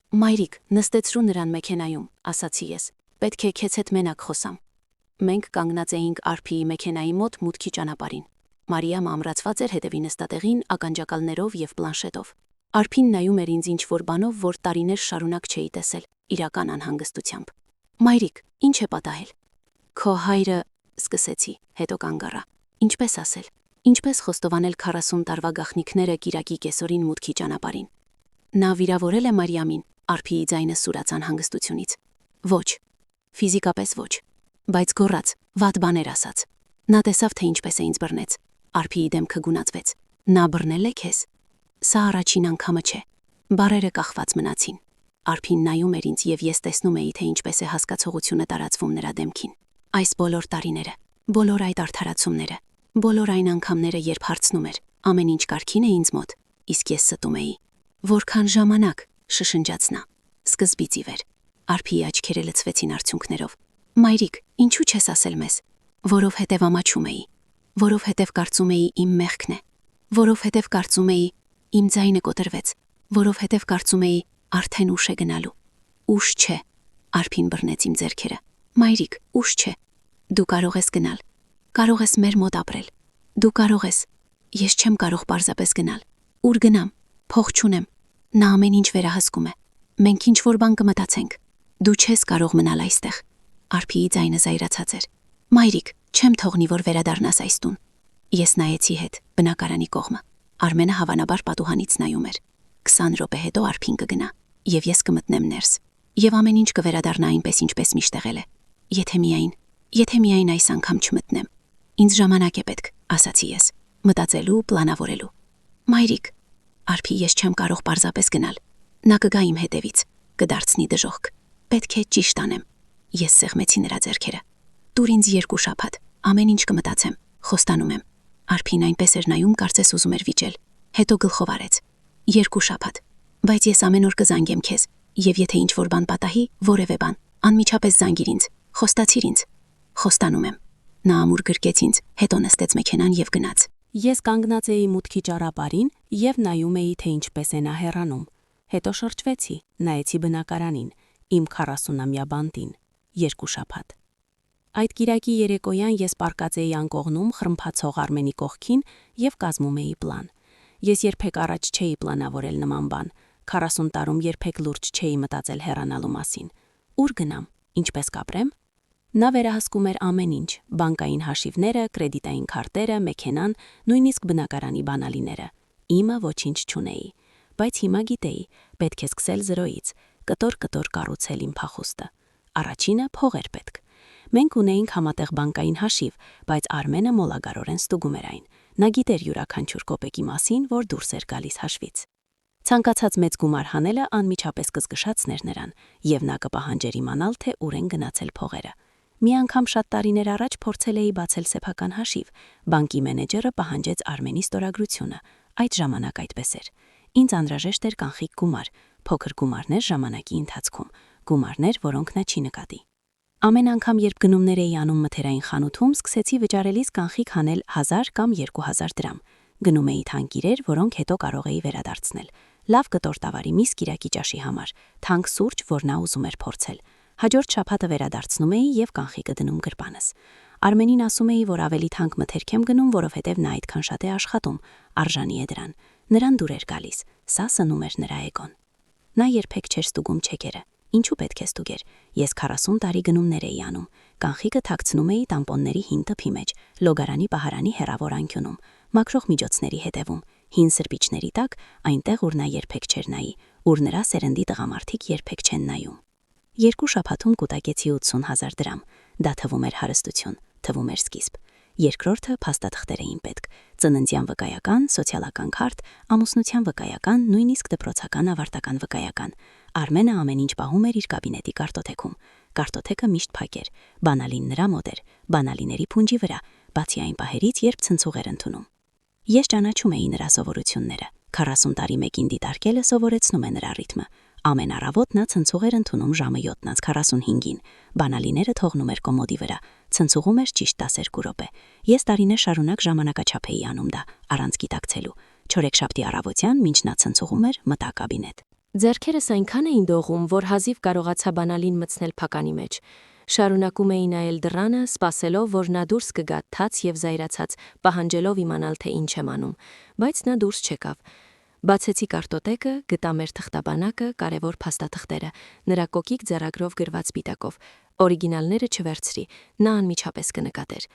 «Մայրիկ, նստեցրու նրան մեքենայում», ասացի ես, «պետք է քեզ հետ մենակ խոսամ»։ Մենք կանգնած էինք Արփիի մեքենայի մոտ մուտքի ճանապարհին։ Մարիամը ամրացված էր հետևի նստատեղին ականջակալներով եւ պլանշետով։ Արփին նայում էր ինձ ինչ-որ բանով, որ տարիներ շարունակ չէի տեսել, իրական անհանգստությամբ։ «Մայրիկ, ինչ է պատահել»։ «Քո հայրը», սկսեցի, հետո կանգ առա։ «Ինչպես ասել, ինչպես խոստովանել 40 տարվա գաղտնիքները կիրակի կեսօրին մուտքի ճանապարհին»։ Նա վիրավորել է Մարիամին, Արփիի ձայնը սուրաց անհանգստությունից։ «Ոչ, ֆիզիկապես ոչ, բայց գոռաց, վատ բաներ ասաց։ Նա տեսավ, թե ինչպես է ինձ բռնեց»։ Արփիի դեմքը գունացվեց։ «Նա բռնել է քեզ»։ Սա առաջին անգամը չէ։ Բառերը կախված մնացին։ Արփին նայում էր ինձ եւ ես տեսնում էի, թե ինչպես է հասկացողությունը տարածվում նրա դեմքին։ Այս բոլոր տարիները, բոլոր այդ արդարացումները, բոլոր այն անգամները, երբ հարցնում էր, ամեն ինչ կարգին է ինձ մոտ, իսկ ես ստում էի։ «Որքան ժամանակ», շշնջաց նա։ Սկզբից ի վեր։ Արփիի աչքերը լցվեցին արցունքներով։ «Մայրիկ, ինչու չես ասել մեզ»։ «Որովհետև ամաչում էի, որովհետև կարծում էի իմ մեղքն է, որովհետև կարծում էի իմ ձայնը կոտրվեց, որովհետև կարծում էի արդեն ուշ է գնալու»։ «Ուշ չէ», Արփին բռնեց իմ ձեռքերը։ «Մայրիկ, ուշ չէ։ Դու կարող ես գնալ, կարող ես մեր մոտ ապրել։ Դու կարող ես։ Ես չեմ կարող պարզապես գնալ։ Ուր գնամ, փող չունեմ։ Նա ամեն ինչ վերահսկում է։ Մենք ինչ-որ բան կմտածենք։ Դու չես կարող մնալ այստեղ»։ Արփիի ձայնը զայրացած էր։ «Մայրիկ, չեմ թողնի, որ վերադառնաս այս տուն»։ Ես նայեցի հետ, բնակարանի կողմը։ Արմենը հավանաբար պատուհանից նայում էր։ 20 րոպե հետո Արփին կգնա, եւ ես կմտնեմ ներս։ Եվ ամեն ինչ կվերադառնա այնպես, ինչպես միշտ եղել է։ Եթե միայն այս անգամ չմտնեմ։ Ինձ ժամանակ է պետք, ասացի ես, մտածելու, պլանավորելու։ «Մայրիկ», Արփի, ես չեմ կարող պարզապես գնալ։ Նա կգա իմ հետևից, կդարձնի դժոխք։ Պետք է ճիշտ անեմ։ Ես սեղմեցի նրա ձեռքերը։ «Տուր ինձ 2 շաբաթ, ամեն ինչ կմտածեմ, խոստանում եմ»։ Արփին այնպես էր նայում, կարծես ուզում էր վիճել։ Հետո գլխով արեց։ 2 շաբաթ։ Բայց ես ամեն օր կզանգեմ քեզ, եւ եթե ինչ-որ բան պատահի, որևէ բան, անմիջապես զանգիր ինձ, խոստացիր ինձ։ Խոստանում եմ։ Նա ամուր գրկեց ինձ, հետո նստեց մեքենան եւ գնաց։ Ես կանգնած էի մուտքի ճանապարհին եւ նայում էի, թե ինչպես է նա հեռանում։ Հետո շրջվեցի, նայեցի բնակարանին, իմ 40-ամյա բանտին։ 2 շաբաթ։ Այդ կիրակի երեկոյան ես պարկած էի անկողնում խրմփացող Արմենի կողքին եւ կազմում էի պլան։ Ես երբեք առաջ չէի պլանավորել նման բան, 40 տարում երբեք լուրջ չէի մտածել հեռանալու մասին։ Ուր գնամ, ինչպես կապրեմ։ Նա վերահսկում էր ամեն ինչ՝ բանկային հաշիվները, կրեդիտային քարտերը, մեքենան, նույնիսկ բնակարանի բանալիները։ իմը ոչինչ չունեի, բայց հիմա գիտեի, պետք է սկսել զրոյից, կտոր-կտոր կառուցել իմ փախուստը։ Առաջինը փող էր պետք։ Մենք ունեինք համատեղ բանկային հաշիվ, բայց Արմենը մոլագարորեն ստուգում էր այն։ Նա գիտեր յուրաքանչյուր կոպեկի մասին, որ դուրս էր գալիս հաշվից։ Ցանկացած մեծ գումար հանելը անմիջապես կզգշացներ նրան, եւ նա կպահանջեր իմանալ, թե ուր են գնացել փողերը։ Մի անգամ շատ տարիներ առաջ փորձել էի բացել սեփական հաշիվ, բանկի մենեջերը պահանջեց Արմենի ստորագրությունը, այդ ժամանակ այդպես էր։ Ինձ անհրաժեշտ էր կանխիկ գումար, փոքր գումարներ ժամանակի ընթացքում, գումարներ, որոնք նա չի նկատի։ Ամեն անգամ, երբ գնումներ էի անում մթերային խանութում, սկսեցի վճարելիս կանխիկ հանել 1000 կամ 2000 դրամ։ Գնում էի թանկ իրեր, որոնք հետո կարող էի վերադարձնել։ Լավ կտոր տավարի միս կիրակի ճաշի համար, թանկ սուրճ, որ նա ուզում էր փորձել։ Հաջորդ շաբաթը վերադարձնում էի եւ կանխիկը դնում գրպանս։ Արմենին ասում էի, որ ավելի թանկ մթերք եմ գնում, որովհետեւ նա այդքան շատ է աշխատում, արժանի է դրան։ Նրան դուր էր գալիս, սա սնում էր նրա էգոն։ Նա երբեք չէր ստուգում չեկերը։ Ինչու պետք է ստուգեր։ Ես 40 տարի գնումներ էի անում։ Կանխիկը թաքցնում էի տամպոնների հին տփի մեջ, լոգարանի պահարանի հեռավոր անկյունում, մաքրող միջոցների հետևում, հին սրբիչների տակ, այնտեղ, ուր նա երբեք չէր նայի, ուր նրա սերնդի տղամարդիկ երբեք չեն նայում։ 2 շաբաթում կուտակեցի 80,000 դրամ։ Դա թվում էր հարստություն, թվում էր սկիզբ։ Երկրորդը փաստաթղթեր էին պետք՝ ծննդյան վկայական, սոցիալական քարտ, ամուսնության վկայական, նույնիսկ դպրոցական ավարտական վկայական։ Արմենը ամեն ինչ պահում էր իր կաբինետի կարտոթեքում։ Կարտոթեկը միշտ փակ էր, բանալին նրա մոտ էր, բանալիների փունջի վրա, բացի այն պահերից, երբ ցնցուղ էր ընդունում։ Ես ճանաչում էի նրա սովորությունները։ 40 տարի մեկին դիտարկելը սովորեցնում է նրա ռիթմը։ Ամեն առավոտ նա ցնցուղ էր ընդունում ժամը 7:45-ին, բանալիները թողնում էր կոմոդի վրա, ցնցուղում էր ճիշտ 12 րոպե։ Ես տարիներ շարունակ ժամանակաչափ էի անում դա, առանց գիտակցելու։ Չորեքշաբթի առավոտյան, մինչ նա ցնցուղում էր, մտա կաբինետ։ Ձեռքերս այնքան էին դողում, որ հազիվ կարողացա բանալին մտցնել փականի մեջ։ Շարունակում էի նայել դռանը, սպասելով, որ նա դուրս կգա թաց եւ զայրացած, պահանջելով իմանալ, թե ինչ եմ անում, բայց նա դուրս չեկավ։ Բացեցի կարտոտեկը, գտա մեր թղթաբանակը, կարևոր փաստաթղթերը, նրա կոկիկ ձեռագրով գրված սպիտակով։ Օրիգինալները չվերցրի, նա անմիջապես կնկատեր։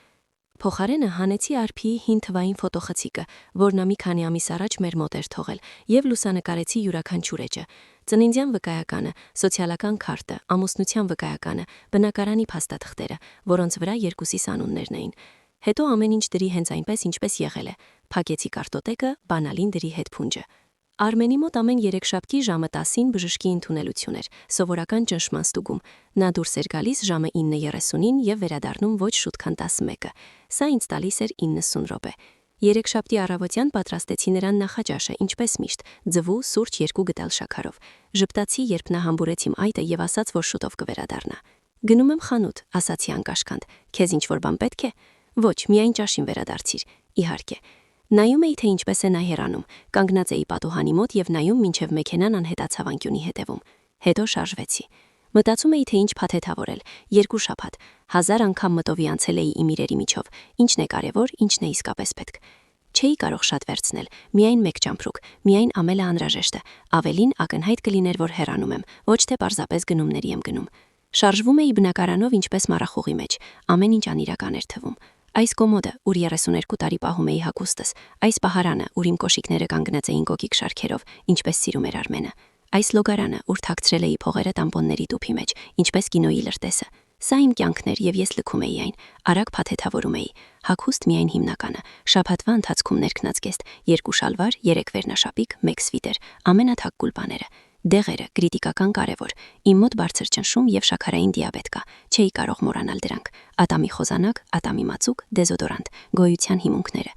Փոխարենը հանեցի արփիի հին թվային ֆոտոխցիկը, որ նա մի քանի ամիս առաջ մեր մոտ էր թողել, եւ լուսանկարեցի յուրաքանչյուր էջը։ Ծննդյան վկայականը, սոցիալական քարտը, ամուսնության վկայականը, բնակարանի փաստաթղթերը, որոնց վրա երկուսիս անուններն էին։ Հետո ամեն ինչ դրի հենց այնպես, ինչպես եղել է։ Փակեցի կարտոտեկը, բանալին դրի հետ փունջը։ Արմենի մոտ ամեն երեքշաբթի ժամը 10-ին բժշկի ընդունելություն էր, սովորական ճնշման ստուգում։ Նա դուրս էր գալիս ժամը 9:30-ին եւ վերադառնում ոչ շուտ քան 11-ը։ Սա ինձ տալիս էր 90 րոպե։ Երեքշաբթի առավոտյան պատրաստեցի նրան նախաճաշը, ինչպես միշտ, ձվու, սուրճ 2 գտալ շաքարով։ Ժպտացի, երբ նա համբուրեց իմ այտը եւ ասաց, որ շուտով կվերադառնա։ Գնում եմ խանութ, ասացի անկաշկանդ։ Քեզ ինչ-որ բան պետք է։ Ոչ, միայն ճաշին վերադարձիր։ Իհարկե։ Նայում էի, թե ինչպես է նա հեռանում, կանգնած էի պատուհանի մոտ եւ նայում մինչեւ մեքենան անհետացավ անկյունի հետևում։ Հետո շարժվեցի։ Մտածում էի, թե ինչ փաթեթավորել, 2 շաբաթ, 1000 անգամ մտովի անցել էի իմ իրերի միջով, ինչն է կարևոր, ինչն է իսկապես պետք։ Չէի կարող շատ վերցնել, միայն մեկ ճամփրուկ, միայն ամելը անհրաժեշտը, ավելին ակնհայտ կլիներ, որ հեռանում եմ, ոչ թե պարզապես գնումների եմ գնում։ Շարժվում էի բնակարանով ինչպես մառախուղի մեջ, ամեն ինչ անիրական էր թվում։ Այս կոմոդը, ուր 32 տարի պահում էի հագուստս, այս պահարանը, ուր իմ կոշիկները կանգնած էին կոկիկ շարքերով, ինչպես սիրում էր Արմենը, այս լոգարանը, ուր թաքցրել էի փողերը տամպոնների տուփի մեջ, ինչպես կինոյի լրտեսը։ Սա իմ կյանքն էր եւ ես լքում էի այն, արագ փաթեթավորում էի, հագուստ միայն հիմնականը, շաբաթվա ընթացքում ներքնած գեստ, 2 շալվար, 3 վերնաշապիկ, 1 սվիտեր, ամենաթակ կուլպաները։ Դեղերը կրիտիկական կարևոր։ Իմ մոտ բարձր ճնշում եւ շաքարային դիաբետ կա։ Չէի կարող մոռանալ դրանք։ Ատամի խոզանակ, ատամի մածուկ, դեզոդորանտ, գոյության հիմունքները։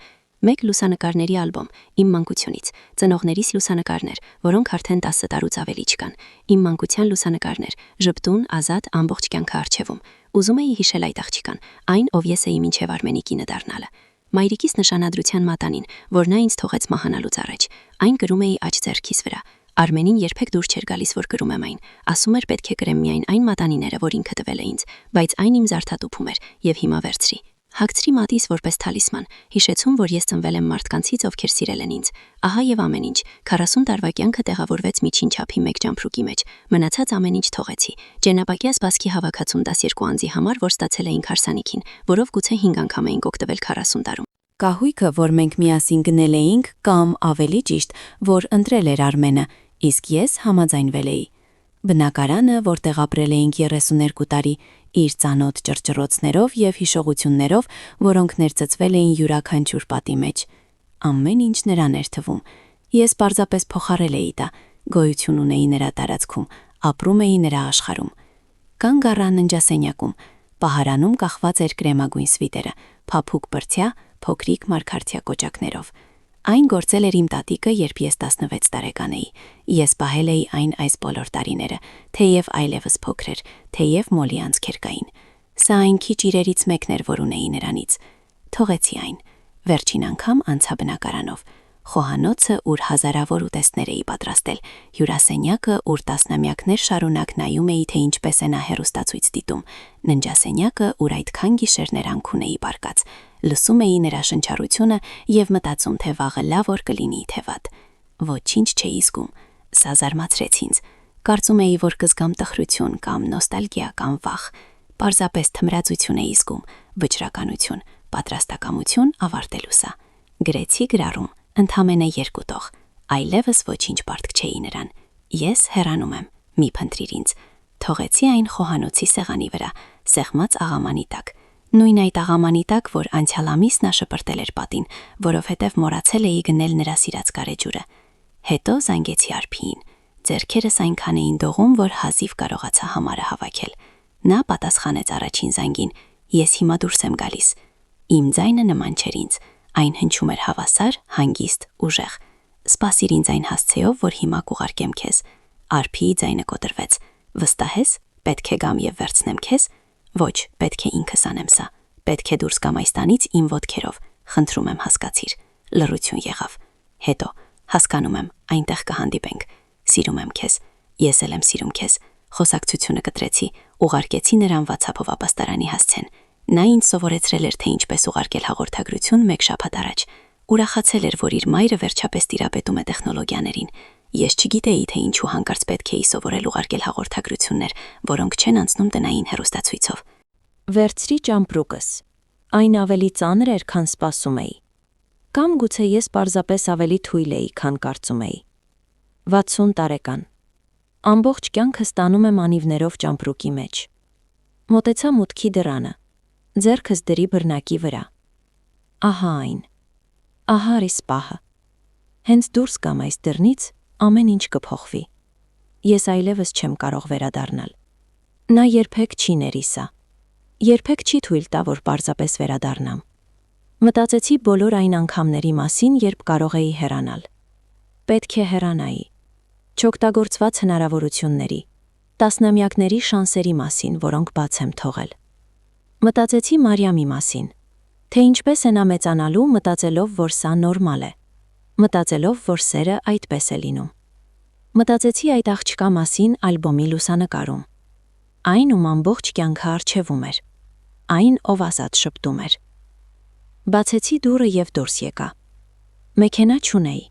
1 լուսանկարների ալբոմ իմ մանկությունից, ծնողներիս լուսանկարներ, որոնք արդեն 10 տարուց ավելի չկան։ Իմ մանկության լուսանկարներ, ժպտուն, ազատ, ամբողջ կյանքը արչեվում։ Ուզում էի հիշել այդ աղջիկան, այն, ով ես էի մինչև Արմենի կինը դառնալը։ Մայրիկիս նշանադրության մատանին, որ նա ինձ թողեց մահանալուց առաջ, այն գրում էի աջ ձեռքիս վրա։ Արմենին երբեք դուր չէր գալիս, որ գրում եմ այն։ Ասում էր պետք է գրեմ միայն այն մատանիները, որ ինքը տվել է ինձ, բայց այն իմ զարդատուփում էր եւ հիմա վերցրի։ Հագցրի մատիս որպես թալիսման, հիշեցում, որ ես ծնվել եմ մարդկանցից, ովքեր սիրել են ինձ։ Ահա եւ ամեն ինչ։ 40 տարվա կյանքը տեղավորվեց միջին չափի մեկ ճամփրուկի մեջ։ Մնացած ամեն ինչ թողեցի։ Ջենապակյա սպասքի հավաքածուն 12 անձի համար, որ ստացել էինք հարսանիքին, որով գուցե 5 անգամ էինք օգտվել 40 տարում։ Կահույքը, որ մենք միասին գնել էինք, կամ ավելի ճիշտ, որ ընտրել էր Արմենը, իսկ ես համաձայնվել էի։ Բնակարանը, որտեղ ապրել էինք 32 տարի, իր ծանոթ ճռճռոցներով եւ հիշողություններով, որոնք ներծծվել էին յուրաքանչյուր պատի մեջ։ Ամեն ինչ նրան էր թվում։ Ես պարզապես փոխարել էի դա, գոյություն ունեի նրա տարածքում, ապրում էի նրա աշխարհում։ Կանգ առա ննջասենյակում, պահարանում կախված էր կրեմագույն սվիտերը, փափուկ բրդյա, փոքրիկ մարգարդյա կոճակներով։ Այն գործել էր իմ տատիկը, երբ ես 16 տարեկան էի։ Ես պահել էի այն այս բոլոր տարիները, թեև այլևս փոքր էր, թեև մոլի անցքեր կային։ Սա այն քիչ իրերից մեկն էր, որ ունեի նրանից։ Թողեցի այն։ Վերջին անգամ անցա բնակարանով։ Խոհանոցը, ուր հազարավոր ուտեստներ էի պատրաստել, հյուրասենյակը, ուր տասնամյակներ շարունակ նայում էի, թե ինչպես է նա հեռուստացույց դիտում, ննջասենյակը, ուր այդքան գիշերներ անքուն էի պառկած, լսում էի նրա շնչառությունը եւ մտածում, թե վաղը լավ օր կլինի, թե վատ։ Ոչինչ չէի զգում։ Սա զարմացրեց ինձ։ Կարծում էի, որ կզգամ տխրություն կամ նոստալգիա կամ վախ։ Պարզապես թմրածություն էի զգում, վճռականություն, պատրաստակամություն ավարտելու սա։ Գրեցի գրառում, ընդամենը 2 տող, այլևս ոչինչ պարտք չէի նրան։ Ես հեռանում եմ, մի փնտրիր ինձ։ Թողեցի այն խոհանոցի սեղանի վրա, սեղմած աղամանի տակ։ Նույն այդ աղամանի տակ, որ անցյալ ամիս նա շպրտել էր պատին, որովհետև մոռացել էի գնել նրա սիրած գարեջուրը։ Հետո զանգեցի Արփիին։ Ձեռքերս այնքան էին դողում, որ հազիվ կարողացա համարը հավաքել։ Նա պատասխանեց առաջին զանգին. ես հիմա դուրս եմ գալիս։ Իմ ձայնը նման չէր ինձ, այն հնչում էր հավասար, հանգիստ, ուժեղ։ Սպասիր ինձ այն հասցեով, որ հիմա կուղարկեմ քեզ։ Արփիի ձայնը կոտրվեց։ Վստահես, պետք է գամ եւ վերցնեմ քեզ։ Ոչ, պետք է ինքս անեմ սա։ Պետք է դուրս գամ այստանից իմ ոտքերով։ Խնդրում եմ, հասկացիր։ Լռություն եղավ։ Հետո, հասկանում եմ, այնտեղ կհանդիպենք։ Սիրում եմ քեզ։ Ես էլ եմ սիրում քեզ։ Խոսակցությունը կտրեցի, ուղարկեցի նրան WhatsApp-ով ապաստարանի հասցեն։ Նա ինձ սովորեցրել էր, թե ինչպես ուղարկել հաղորդագրություն 1 շաբաթ առաջ։ Ուրախացել էր, որ իր մայրը վերջապես տիրապետում է տեխնոլոգիաներին։ Ես չգիտեի, թե ինչու հանկարծ պետք է սովորել ուղարկել հաղորդագրություններ, որոնք չեն անցնում տնային հեռուստացույցով։ Վերցրի ճամպրուկս։ Այն ավելի ծանր էր, քան սպասում էի։ Կամ գուցե ես պարզապես ավելի թույլ էի, քան կարծում էի։ 60 տարեկան։ Ամբողջ կյանքս տանում եմ անիվներով ճամպրուկի մեջ։ Մոտեցա մուտքի դռանը։ Ձեռքս դրի բռնակի վրա։ Ահա այն։ Ահա ռիս պահը։ Հենց դուրս գամ այս դռնից, ամեն ինչ կփոխվի։ Ես այլևս չեմ կարող վերադառնալ։ Նա երբեք չի ների սա։ Երբեք չի թույլ տա, որ պարզապես վերադառնամ։ Մտածեցի բոլոր այն անգամների մասին, երբ կարող էի հեռանալ։ Պետք է հեռանայի։ Չօգտագործված հնարավորությունների, տասնամյակների շանսերի մասին, որոնք բաց եմ թողել։ Մտածեցի Մարիամի մասին, թե ինչպես է նա մեծանալու, մտածելով, որ սա նորմալ է, մտածելով, որ սերը այդպես է լինում։ Մտածեցի այդ աղջկա մասին ալբոմի լուսանկարում։ Այն, ում ամբողջ կյանքը առջևում էր։ Այն, ով ազատ շպտում էր։ Բացեցի դուռը եւ դուրս եկա։ Մեքենա չունեի։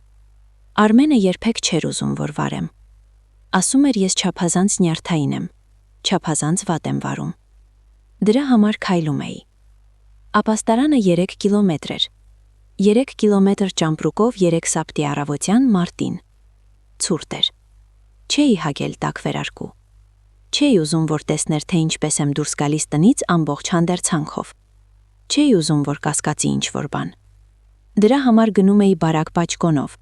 Արմենը երբեք չէր ուզում, որ վարեմ։ Ասում էր, ես չափազանց նյարդային եմ, չափազանց վատ եմ վարում։ Դրա համար քայլում էի։ Ապաստարանը 3 կիլոմետր էր։ 3 կիլոմետր ճամպրուկով 3 սաբթի առավոտյան մարտին։ Ցուրտ էր։ Չէի հագել տաք վերարկու։ Չէի ուզում, որ տեսներ, թե ինչպես եմ դուրս գալիս տնից ամբողջ հանդերձանքով։ Չէի ուզում, որ կասկածի ինչ-որ բան։ Դրա համար գնում էի բարակ պաճկոնով։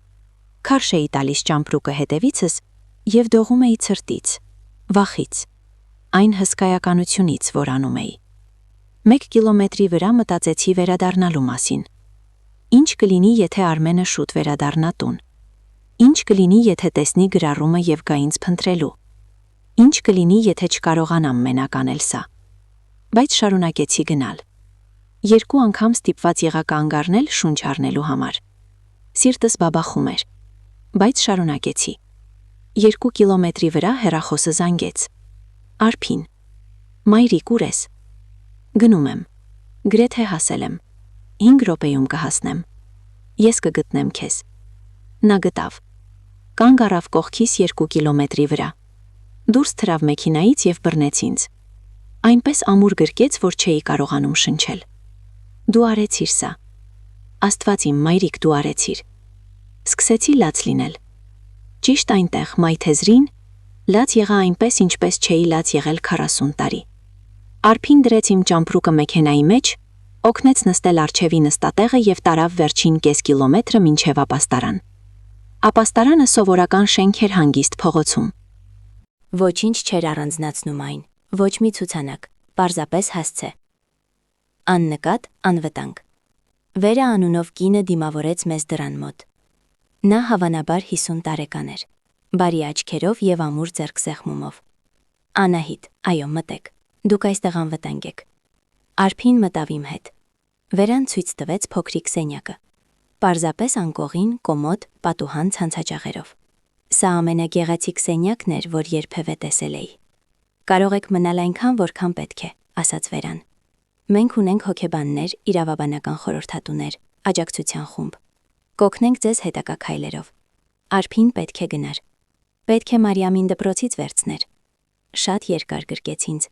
Քարշ էի տալիս ճամպրուկը հետևիցս եւ դողում էի ցրտից, վախից, այն հսկայականությունից, որ անում էի։ 1 կիլոմետրի վրա մտածեցի վերադառնալու մասին։ Ինչ կլինի, եթե Արմենը շուտ վերադառնա տուն։ Ինչ կլինի, եթե տեսնի գրառումը եւ գա ինձ փնտրելու։ Ինչ կլինի, եթե չկարողանամ մենակ անել սա։ Բայց շարունակեցի գնալ։ 2 անգամ ստիպված եղա կանգ առնել շունչ առնելու համար։ Սիրտս բաբախում էր, բայց շարունակեցի։ 2 կիլոմետրի վրա հեռախոսը զանգեց։ Արփին։ Մայրիկ, ուր ես։ Գնում եմ։ Գրեթե հասել եմ։ 5 րոպեում կհասնեմ։ Ես կգտնեմ քեզ։ Նա գտավ։ Կանգ առավ կողքիս 2 կիլոմետրի վրա։ Դուրս թռավ մեքենայից եւ բռնեց ինձ։ Այնպես ամուր գրկեց, որ չէի կարողանում շնչել։ Դու արեցիր սա։ Աստված իմ մայրիկ դու արեցիր։ Սկսեցի լաց լինել։ Ճիշտ այնտեղ մայթեզրին լաց եղա այնպես, ինչպես չէի լաց եղել 40 տարի։ Արփին դրեց իմ ճամպրուկը մեքենայի մեջ, օգնեց նստել արջևի նստատեղը եւ տարավ վերջին կես կիլոմետրը մինչև ապաստարան։ Ապաստարանը սովորական շենք էր հանգիստ փողոցում։ Ոչինչ չէր առանձնացնում այն, ոչ մի ցուցանակ, պարզապես հասցե։ Աննկատ, անվտանգ։ Վերա անունով կինը դիմավորեց մեզ դռան մոտ։ Նա հավանաբար 50 տարեկան էր, բարի աչքերով եւ ամուր ձեռքսեղմումով։ Անահիտ, այո, մտեք, դուք այստեղ անվտանգ եք։ Արփին մտավ իմ հետ։ Վերան ցույց տվեց փոքրիկ սենյակը։ Պարզապես անկողին, կոմոդ, պատուհան ցանցաճաղերով։ Սա ամենագեղեցիկ սենյակն էր, որ երբևէ տեսել էի։ Կարող եք մնալ այնքան, որքան պետք է, ասաց Վերան։ Մենք ունենք հոգեբաններ, իրավաբանական խորհրդատուներ, աջակցության խումբ։ Կօգնենք ձեզ հետագա քայլերով։ Արփին պետք է գնար։ Պետք է Մարիամին դպրոցից վերցներ։ Շատ երկար գրկեց ինձ։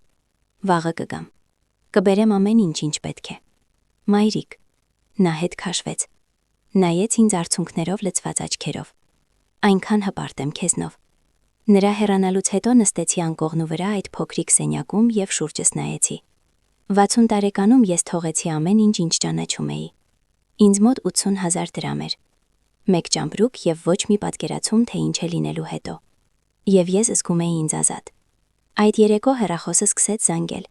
Վաղը կգամ։ Կբերեմ ամեն ինչ պետք է։ Մայրիկ։ Նա հետ քաշվեց։ Նայեց ինձ արցունքներով լցված աչքերով։ Այնքան հպարտ եմ քեզնով։ Նրա հեռանալուց հետո նստեցի անկողնու վրա այդ փոքրիկ սենյակում եւ շուրջս նայեցի։ 60 տարեկանում ես թողեցի ամեն ինչ ճանաչում էի։ Ինձ մոտ 80,000 դրամ էր։ Մեկ ճամպրուկ եւ ոչ մի պատկերացում, թե ինչ է լինելու հետո։ Եվ ես զգում էի ինձ ազատ։ Այդ երեկո հեռախոսը սկսեց զանգել։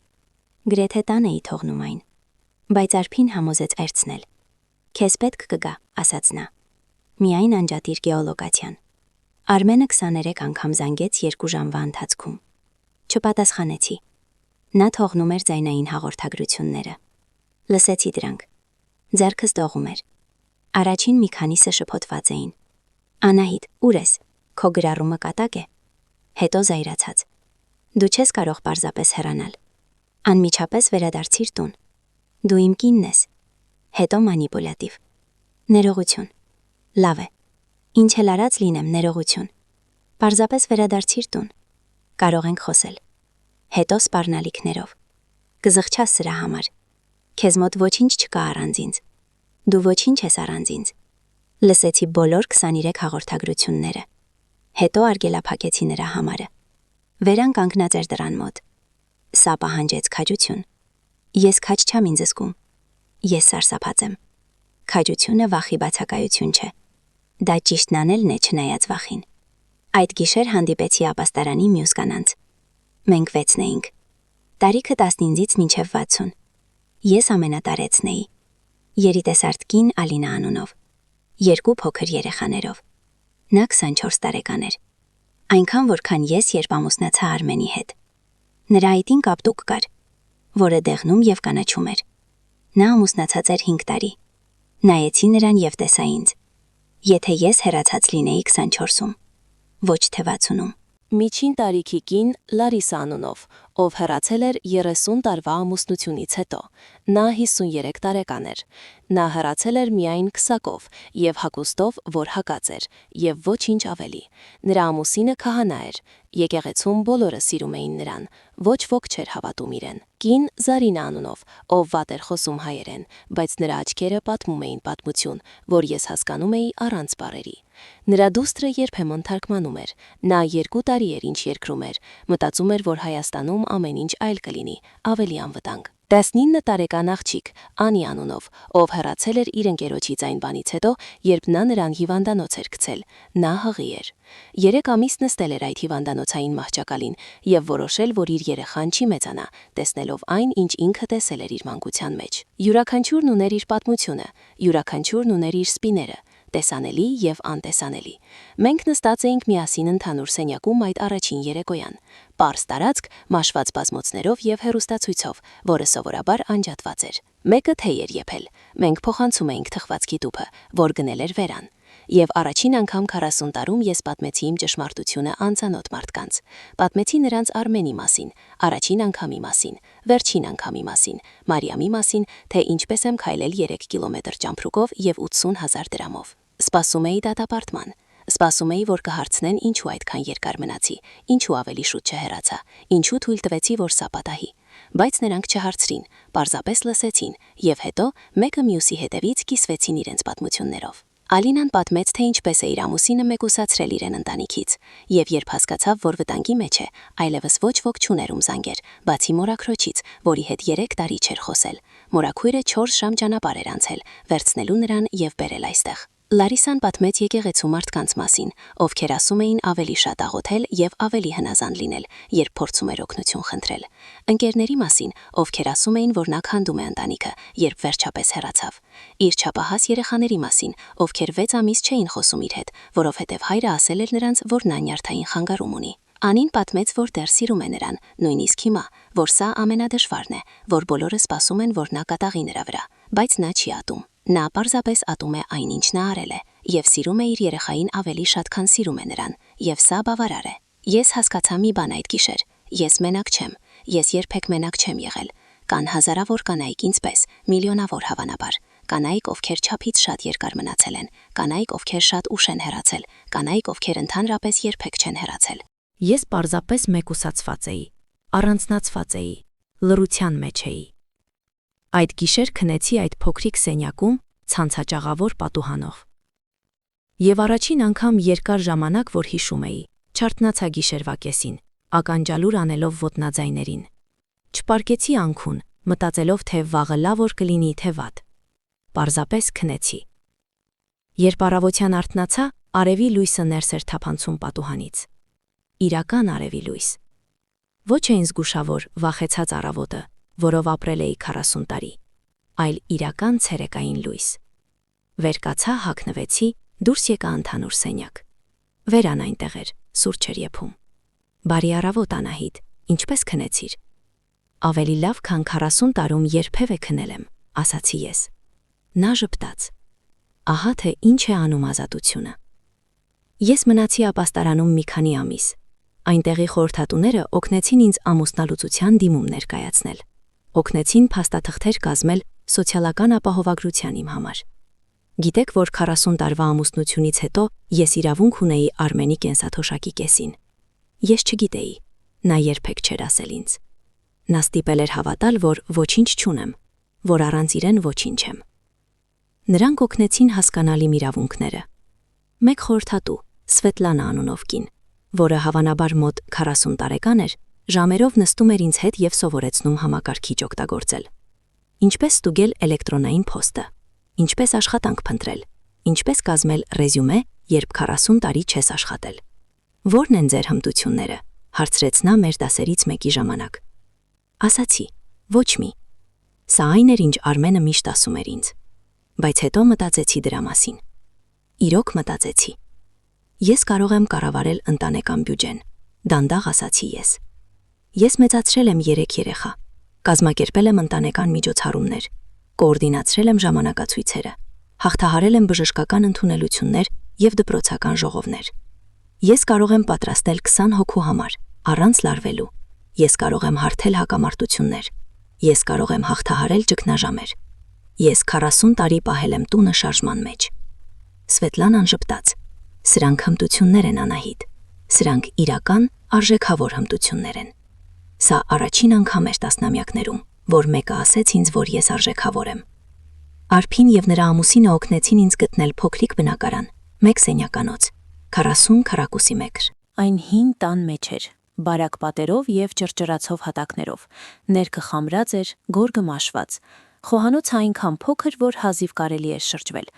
Գրեթե տան էի թողնում այն։ Բայց Արփին համոզեց այրցնել։ Քեզ պետք կգա, ասաց նա։ Միայն անջատիր գեոլոկացիան։ Արմենը 23 անգամ զանգեց 2 ժամվա ընթացքում։ Չպատասխանեցի։ Նա թողնում էր ձայնային հաղորդագրությունները։ Լսեցի դրանք։ Ձեռքս դողում էր։ Առաջին մի քանիսը շփոթված էին։ Անահիտ, ուր ես։ Քո գրառումը կատակ է։ Հետո զայրացած։ Դու չես կարող պարզապես հեռանալ։ Անմիջապես վերադարձիր տուն։ Դու իմ կինն ես։ Հետո մանիպուլատիվ։ Ներողություն։ Լավ է։ Ինչ էլ արած լինեմ, ներողություն։ Պարզապես վերադարձիր տուն։ Կարող ենք խոսել։ Հետո սպառնալիքներով։ Կզղջաս սրա համար։ Քեզ մոտ ոչինչ չկա առանց ինձ։ Դու ոչինչ ես առանց ինձ։ Լսեցի բոլոր 23 հաղորդագրությունները։ Հետո արգելափակեցի նրա համարը։ Վերան կանգնած էր դռան մոտ։ Սա պահանջեց քաջություն։ Ես քաջ չեմ ինձ զգում։ Ես սարսափած եմ։ Քաջությունը վախի բացակայություն չէ։ Դա ճիշտն անելն է չնայած վախին։ Այդ գիշեր հանդիպեցի ապաստարանի մյուս կանանց։ Մենք 6-ն էինք։ Տարիքը 19-ից մինչև 60։ Ես ամենատարեցն էի։ Երիտեսարդ կին Ալինա անունով։ 2 փոքր երեխաներով։ Նա 24 տարեկան էր։ Այնքան որքան ես, երբ ամուսնացա Արմենի հետ։ Նրա այտին կապտուկ կար, որը դեղնում եւ կանաչում էր։ Նա ամուսնացած էր 5 տարի։ Նայեցի նրան եւ տեսա ինձ։ Եթե ես հեռացած լինեի 24-ում, ոչ թե 60-ում։ Միջին տարիքի կին Լարիսա անունով, ով հեռացել էր 30 տարվա ամուսնությունից հետո։ Նա 53 տարեկան էր։ Նա հեռացել էր միայն քսակով եւ հագուստով, որ հակած էր, եւ ոչինչ ավելի։ Նրա ամուսինը քահանա էր։ Եկեղեցում բոլորը սիրում էին նրան, ոչ ոք չէր հավատում իրեն։ Կին Զարինա անունով, ով վատ էր խոսում հայերեն, բայց նրա աչքերը պատմում էին պատմություն, որ ես հասկանում էի առանց բառերի։ Նրա դուստրը երբեմն թարգմանում էր։ Նա 2 տարի էր ինչ երկրում էր, մտածում էր, որ Հայաստանում ամեն ինչ այլ կլինի, ավելի անվտանգ։ 19 տարեկան աղջիկ Անի անունով, ով հեռացել էր իր ընկերոջից այն բանից հետո, երբ նա նրան հիվանդանոց էր գցել։ Նա հղի էր։ 3 ամիս նստել էր այդ հիվանդանոցային մահճակալին եւ որոշել, որ իր երեխան չի մեծանա, տեսնելով այն, ինչ ինքը տեսել էր իր մանկության մեջ։ Յուրաքանչյուրն ուներ իր պատմությունը, յուրաքանչյուրն ուներ իր սպիները, տեսանելի եւ անտեսանելի։ Մենք նստած էինք միասին ընդհանուր սենյակում այդ առաջին երեկոյան։ Պարզ տարածք, մաշված բազմոցներով եւ հեռուստացույցով, որը սովորաբար անջատված էր։ Մեկը թեյ էր եփել։ Մենք փոխանցում էինք թխվածքի տուփը, որ գնել էր Վերան։ Եվ առաջին անգամ 40 տարում ես պատմեցի իմ ճշմարտությունը անծանոթ մարդկանց։ Պատմեցի նրանց Արմենի մասին, առաջին անգամի մասին, վերջին անգամի մասին, Մարիամի մասին, թե ինչպես եմ քայլել 3 կիլոմետր ճամփրուկով եւ 80,000 դրամով։ Սպասում էի դատապարտման։ Սպասում էի, որ կհարցնեն ինչու այդքան երկար մնացի, ինչու ավելի շուտ չհեռացա, ինչու թույլ տվեցի, որ սա պատահի։ բայց նրանք չհարցրին, պարզապես լսեցին եւ հետո մեկը մյուսի հետևից կիսվեցին իրենց պատմություններով։ Ալինան պատմեց, թե ինչպես է իր ամուսինը մեկուսացրել իրեն ընտանիքից, եւ երբ հասկացավ, որ վտանգի մեջ է, այլևս ոչ ոք չուներ ում զանգեր, բացի մորաքրոջից, որի հետ 3 տարի չէր խոսել։ Մորաքույրը 4 ժամ ճանապարհ էր անցել, վերցնելու նրան եւ բերել այստեղ։ Լարիսան պատմեց եկեղեցու մարդկանց մասին, ովքեր ասում էին ավելի շատ աղոթել եւ ավելի հնազանդ լինել, երբ փորձում էր օգնություն խնդրել։ Ընկերների մասին, ովքեր ասում էին, որ նա քանդում է ընտանիքը, երբ վերջապես հեռացավ։ Իր չափահաս երեխաների մասին, ովքեր 6 ամիս չէին խոսում իր հետ, որովհետեւ հայրը ասել էր նրանց, որ նա նյարդային խանգարում ունի։ Անին պատմեց, որ դեռ սիրում է նրան, նույնիսկ հիմա, որ սա ամենադժվարն է, որ բոլորը սպասում են, որ նա կատաղի նրա վրա, բայց նա չի ատում։ Նա պարզապես ատում է այն, ինչ նա արել է, եւ սիրում է իր երեխային ավելի շատ, քան սիրում է նրան, եւ սա բավարար է։ Ես հասկացա մի բան այդ գիշեր. ես մենակ չեմ, ես երբեք մենակ չեմ եղել։ Կան հազարավոր կանայք ինձպես, միլիոնավոր հավանաբար։ Կանայք, ովքեր չափից շատ երկար մնացել են, կանայք, ովքեր շատ ուշ են հեռացել, կանայք, ովքեր ընդհանրապես երբեք չեն հեռացել։ Ես պարզապես մեկուսացված էի, առանձնացված էի, լռության մեջ էի։ Այդ գիշեր քնեցի այդ փոքրիկ սենյակում ցանցաճաղավոր պատուհանով։ Եվ առաջին անգամ երկար ժամանակ, որ հիշում էի, չարթնացա գիշերվա կեսին, ականջալուր անելով ոտնաձայներին։ Չպարկեցի անքուն, մտածելով, թե վաղը լավ օր կլինի, թե վատ։ Պարզապես քնեցի։ Երբ առավոտյան արթնացա, արևի լույսը ներս էր թափանցում պատուհանից։ Իրական արևի լույս։ Ոչ այն զգուշավոր, վախեցած առավոտը, որով ապրել էի 40 տարի, այլ իրական ցերեկային լույս։ Վեր կացա, հագնվեցի, դուրս եկա ընդհանուր սենյակ։ Վերան այնտեղ էր, սուրճ էր եփում։ Բարի առավոտ, Անահիտ, ինչպես քնեցիր։ Ավելի լավ, քան 40 տարում երբևէ քնել եմ, ասացի ես։ Նա ժպտաց։ Ահա թե ինչ է անում ազատությունը։ Ես մնացի ապաստարանում մի քանի ամիս։ Այնտեղի խորհրդատուները օգնեցին ինձ ամուսնալուծության դիմում ներկայացնել։ Օգնեցին փաստաթղթեր կազմել սոցիալական ապահովագրության իմ համար։ Գիտեք, որ 40 տարվա ամուսնությունից հետո ես իրավունք ունեի Արմենի կենսաթոշակի կեսին։ Ես չգիտեի, նա երբեք չէր ասել ինձ։ Նա ստիպել էր հավատալ, որ ոչինչ չունեմ, որ առանց իրեն ոչինչ եմ։ Նրանք օգնեցին հասկանալ իմ իրավունքները։ Մեկ խորհրդատու, Սվետլանա անունով կին, որը հավանաբար մոտ 40 տարեկան էր, ժամերով նստում էր ինձ հետ եւ սովորեցնում համակարգիչ օգտագործել։ Ինչպես ստուգել էլեկտրոնային փոստը, ինչպես աշխատանք փնտրել, ինչպես կազմել ռեզյումե, երբ 40 տարի չես աշխատել։ Որն են ձեր հմտությունները, հարցրեց նա մեր դասերից մեկի ժամանակ։ Ասացի, ոչ մի։ Սա այն էր, ինչ Արմենը միշտ ասում էր ինձ։ Բայց հետո մտածեցի դրա մասին։ Իրոք մտածեցի։ Ես կարող եմ կառավարել ընտանեկան բյուջեն, դանդաղ ասացի ես։ Ես մեծացրել եմ 3 երեխա, կազմակերպել եմ ընտանեկան միջոցառումներ, կոորդինացրել եմ ժամանակացույցերը, հաղթահարել եմ բժշկական ընդունելություններ եւ դպրոցական ժողովներ։ Ես կարող եմ պատրաստել 20 հոգու համար, առանց լարվելու։ Ես կարող եմ հարթել հակամարտություններ։ Ես կարող եմ հաղթահարել ճգնաժամեր։ Ես 40 տարի պահել եմ տունը շարժման մեջ։ Սվետլանան ժպտաց։ Սրանք հմտություններ են, Անահիտ։ Սրանք իրական, արժեքավոր հմտություններ են։ Սա առաջին անգամ էր տասնամյակներում, որ մեկը ասեց ինձ, որ ես արժեքավոր եմ։ Արփին եւ նրա ամուսինը օգնեցին ինձ գտնել փոքրիկ բնակարան, 1 սենյականոց, 40 քառակուսի մետր։ Այն հին տան մեջ էր, բարակ պատերով եւ ճռճռացող հատակներով, ներքը խամրած էր, գորգը մաշված, խոհանոցը այնքան փոքր, որ հազիվ կարելի էր շրջվել։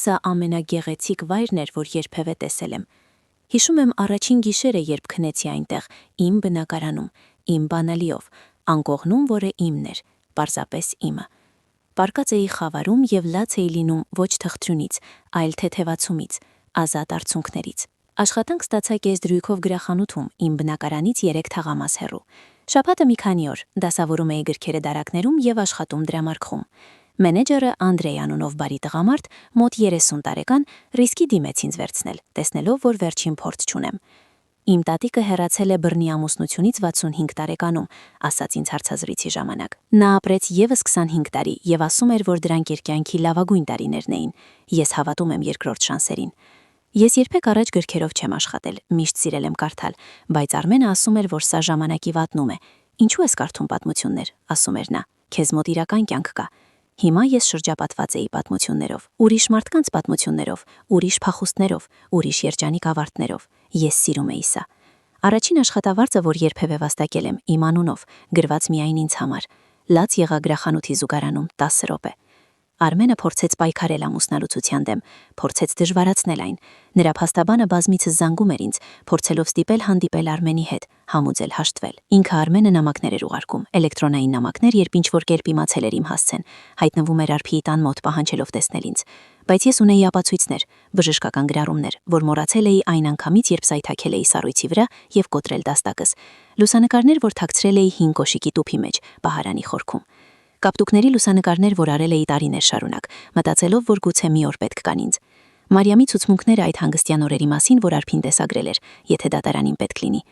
Սա ամենագեղեցիկ վայրն էր, որ երբևէ տեսել եմ։ Հիշում եմ առաջին գիշերը, երբ քնեցի այնտեղ, իմ բնակարանում, իմ բանալիով, անկողնում, որը իմն էր, պարզապես իմը։ Պարկած էի խավարում եւ լաց էի լինում ոչ թղթրյունից, այլ թեթևացումից, ազատ արցունքներից։ Աշխատանք ստացա կես դրույքով գրախանութում, իմ բնակարանից 3 թաղամաս հեռու։ Շաբաթը մի քանի օր դասավորում էի գրքերը դարակներում եւ աշխատում դրամարկղում։ Մենեջերը Անդրեյ անունով բարի տղամարդ, մոտ 30 տարեկան, ռիսկի դիմեց ինձ վերցնել, տեսնելով, որ վերջին փորձ չունեմ։ Իմ տատիկը հեռացել է բռնի ամուսնությունից 65 տարեկանում, ասաց ինձ հարցազրույցի ժամանակ։ Նա ապրեց եւս 25 տարի եւ ասում էր, որ դրանք իր կյանքի լավագույն տարիներն էին։ Ես հավատում եմ երկրորդ շանսերին։ Ես երբեք առաջ գրքերով չեմ աշխատել, միշտ սիրել եմ կարդալ, բայց Արմենը ասում էր, որ սա ժամանակի վատնում է։ Ինչու ես կարդում պատմություններ, ասում էր նա, քեզ մոտ իրական կյանք կա։ Հիմա ես շրջապատված էի պատմություններով, ուրիշ մարդկանց պատմություններով, ուրիշ փախուստներով, ուրիշ երջանիկ ավարտներով։ Ես սիրում էի սա։ Առաջին աշխատավարձը, որ երբևէ վաստակել եմ իմ անունով, գրված միայն ինձ համար, լաց եղա գրախանութի զուգարանում 10 րոպե։ Արմենը փորձեց պայքարել ամուսնալուծության դեմ, փորձեց դժվարացնել այն։ Նրա փաստաբանը բազմիցս զանգում էր ինձ, փորձելով ստիպել հանդիպել Արմենի հետ, համոզել հաշտվել։ Ինքը Արմենը նամակներ էր ուղարկում, էլեկտրոնային նամակներ, երբ ինչ-որ կերպ իմացել էր իմ հասցեն, հայտնվում էր Արփիի տան մոտ պահանջելով տեսնել ինձ։ Բայց ես ունեի ապացույցներ, բժշկական գրառումներ, որ մոռացել էի այն անգամից, երբ սայթաքել էի սառույցի վրա եւ կոտրել դաստակս։ Լուսանկարներ, որ թաքցրել էի հին կոշիկի տուփի մեջ, պահարանի խորքում։ Կապտուկների լուսանկարներ, որ արել էի տարիներ շարունակ, մտածելով, որ գուցե մի օր պետք կան ինձ։ Մարիամի ցուցմունքները այդ հանգստյան օրերի մասին, որ Արփին տեսագրել էր, եթե դատարանին պետք լինի։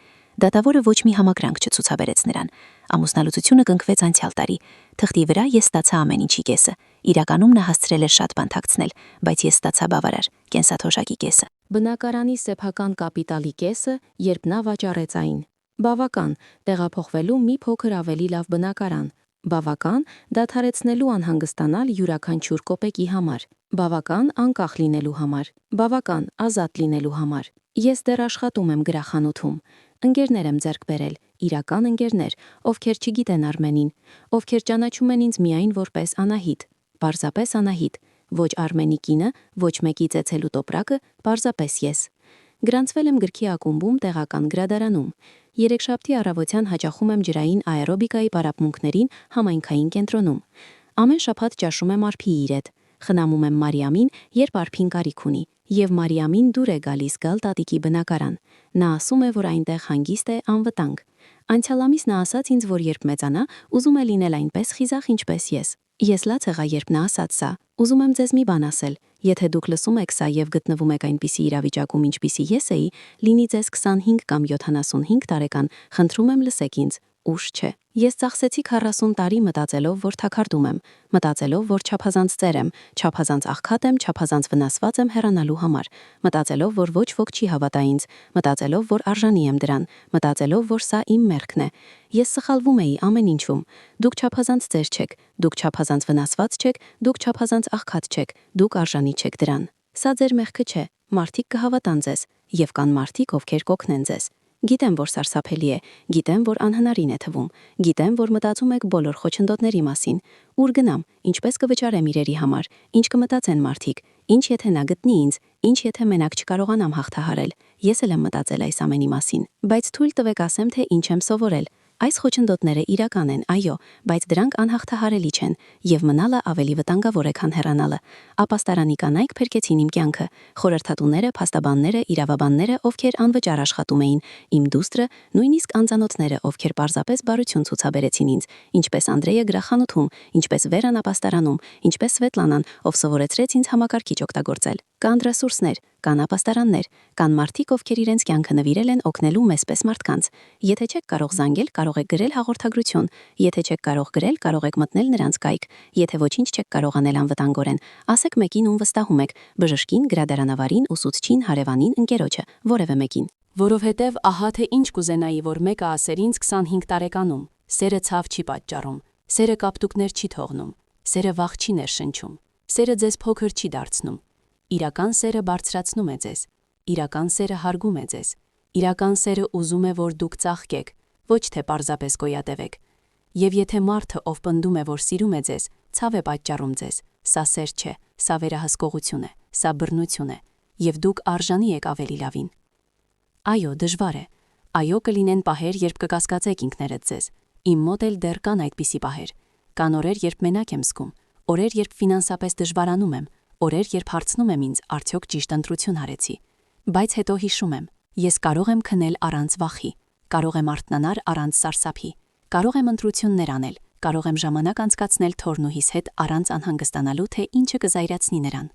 Դատավորը ոչ մի համակրանք չցուցաբերեց նրան։ Ամուսնալուծությունը կնքվեց անցյալ տարի։ Թղթի վրա ես ստացա ամեն ինչի կեսը։ Իրականում նա հասցրել էր շատ բան թաքցնել, բայց ես ստացա բավարար, կենսաթոշակի կեսը։ Բնակարանի սեփական կապիտալի կեսը, երբ նա վաճառեց այն։ Բավական տեղափոխվելու մի փոքր ավելի լավ բնակարան։ Բավական դադարեցնելու անհանգստանալ յուրաքանչյուր կոպեկի համար։ Բավական անկախ լինելու համար։ Բավական ազատ լինելու համար։ Ես դեռ աշխատում եմ գրախանութում։ Ընկերներ եմ ձեռք բերել, իրական ընկերներ, ովքեր չգիտեն Արմենին, ովքեր ճանաչում են ինձ միայն որպես Անահիտ, պարզապես Անահիտ, ոչ Արմենի կինը, ոչ մեկի ծեծելու տոպրակը, պարզապես ես։ Գրանցվել եմ գրքի ակումբում տեղական գրադարանում։ Երեքշաբթի առավոտյան հաճախում եմ ջրային աերոբիկայի պարապմունքներին համայնքային կենտրոնում։ Ամեն շաբաթ ճաշում եմ Արփիի հետ։ Խնամում եմ Մարիամին, երբ Արփին կարիք ունի, եւ Մարիամին դուր է գալիս գալ տատիկի բնակարան։ Նա ասում է, որ այնտեղ հանգիստ է, անվտանգ։ Անցյալ ամիս նա ասաց ինձ, որ երբ մեծանա, ուզում է լինել այնպես խիզախ, ինչպես ես։ Ես լաց եղա, երբ նա ասաց սա։ Ուզում եմ ձեզ մի բան ասել։ Եթե դուք լսում եք սա եւ գտնվում եք այնպիսի իրավիճակում, ինչպիսի ես էի, լինի ձեզ 25 կամ 75 տարեկան, խնդրում եմ լսեք ինձ։ Ուշ չէ։ Ես ծախսեցի 40 տարի մտածելով, որ թաքարդում եմ, մտածելով, որ չափազանց ծեր եմ, չափազանց աղքատ եմ, չափազանց վնասված եմ հեռանալու համար, մտածելով, որ ոչ ոք չի հավատա ինձ, մտածելով, որ արժանի եմ դրան, մտածելով, որ սա իմ մեղքն է։ Ես սխալվում էի ամեն ինչում։ Դուք չափազանց ծեր չեք, դուք չափազանց վնասված չեք, դուք չափազանց աղքատ չեք, դուք արժանի չեք դրան։ Սա ձեր մեղքը չէ, մարդիկ կհավատան ձեզ, եւ կան մարդիկ, ովքեր կօգնեն ձեզ։ Գիտեմ, որ սարսափելի է, գիտեմ, որ անհնարին է թվում, գիտեմ, որ մտածում եք բոլոր խոչընդոտների մասին, ուր գնամ, ինչպես կվճարեմ իրերի համար, ինչ կմտածեն մարդիկ, ինչ եթե նա գտնի ինձ, ինչ եթե մենակ չկարողանամ հաղթահարել։ Ես էլ եմ մտածել այս ամենի մասին, բայց թույլ տվեք ասեմ, թե ինչ եմ սովորել։ Այս խոչընդոտները իրական են, այո, բայց դրանք անհաղթահարելի չեն, եւ մնալը ավելի վտանգավոր է, քան հեռանալը։ Ապաստարանի կանայք փրկեցին իմ կյանքը, խորհրդատուները, փաստաբանները, իրավաբանները, ովքեր անվճար աշխատում էին, իմ դուստրը, նույնիսկ անծանոթները, ովքեր պարզապես բարություն ցուցաբերեցին ինձ, ինչպես Անդրեյը գրախանութում, ինչպես Վերան ապաստարանում, ինչպես Սվետլանան, ով սովորեցրեց ինձ համակարգիչ օգտագործել։ Կան ռեսուրսներ, կան ապաստարաններ, կան մարդիկ, ովքեր իրենց կյանքը նվիրել են օգնելու մեզպես մարդկանց։ Եթե չեք կարող զանգել, կարող եք գրել հաղորդագրություն, եթե չեք կարող գրել, կարող եք մտնել նրանց կայք, եթե ոչինչ չեք կարող անել անվտանգորեն, ասեք մեկին, ում վստահում եք՝ բժշկին, գրադարանավարին, ուսուցչին, հարևանին, ընկերոջը, որևէ մեկին։ Որովհետև ահա թե ինչ կուզենայի, որ մեկը ասեր ինձ 25 տարեկանում։ Սերը ցավ չի պատճառում, սերը կապտուկներ չի թողնում, սերը վախ չի ներշնչում, սերը ձեզ փոքր չի դարձնում։ Իրական սերը բարձրացնում է ձեզ, իրական սերը հարգում է ձեզ, իրական սերը ուզում է, որ դուք ծաղկեք, ոչ թե պարզապես գոյատևեք։ Եվ եթե մարդը, ով պնդում է, որ սիրում է ձեզ, ցավ է պատճառում ձեզ, սա սեր չէ, սա վերահսկողություն է, սա բռնություն է, եւ դուք արժանի եք ավելի լավին։ Այո, դժվար է։ Այո, կլինեն պահեր, երբ կկասկածեք ինքներդ ձեզ։ Իմ մոտ էլ դեռ կան այդպիսի պահեր։ Կան օրեր, երբ մենակ եմ զգում, օրեր, երբ ֆինանսապես դժվարանում եմ, օրեր, երբ հարցնում եմ ինձ, արդյոք ճիշտ ընտրություն արեցի։ Բայց հետո հիշում եմ, ես կարող եմ քնել առանց վախի, կարող եմ արթնանալ առանց սարսափի, կարող եմ ընտրություններ անել, կարող եմ ժամանակ անցկացնել թորնուհիս հետ առանց անհանգստանալու, թե ինչը կզայրացնի նրան։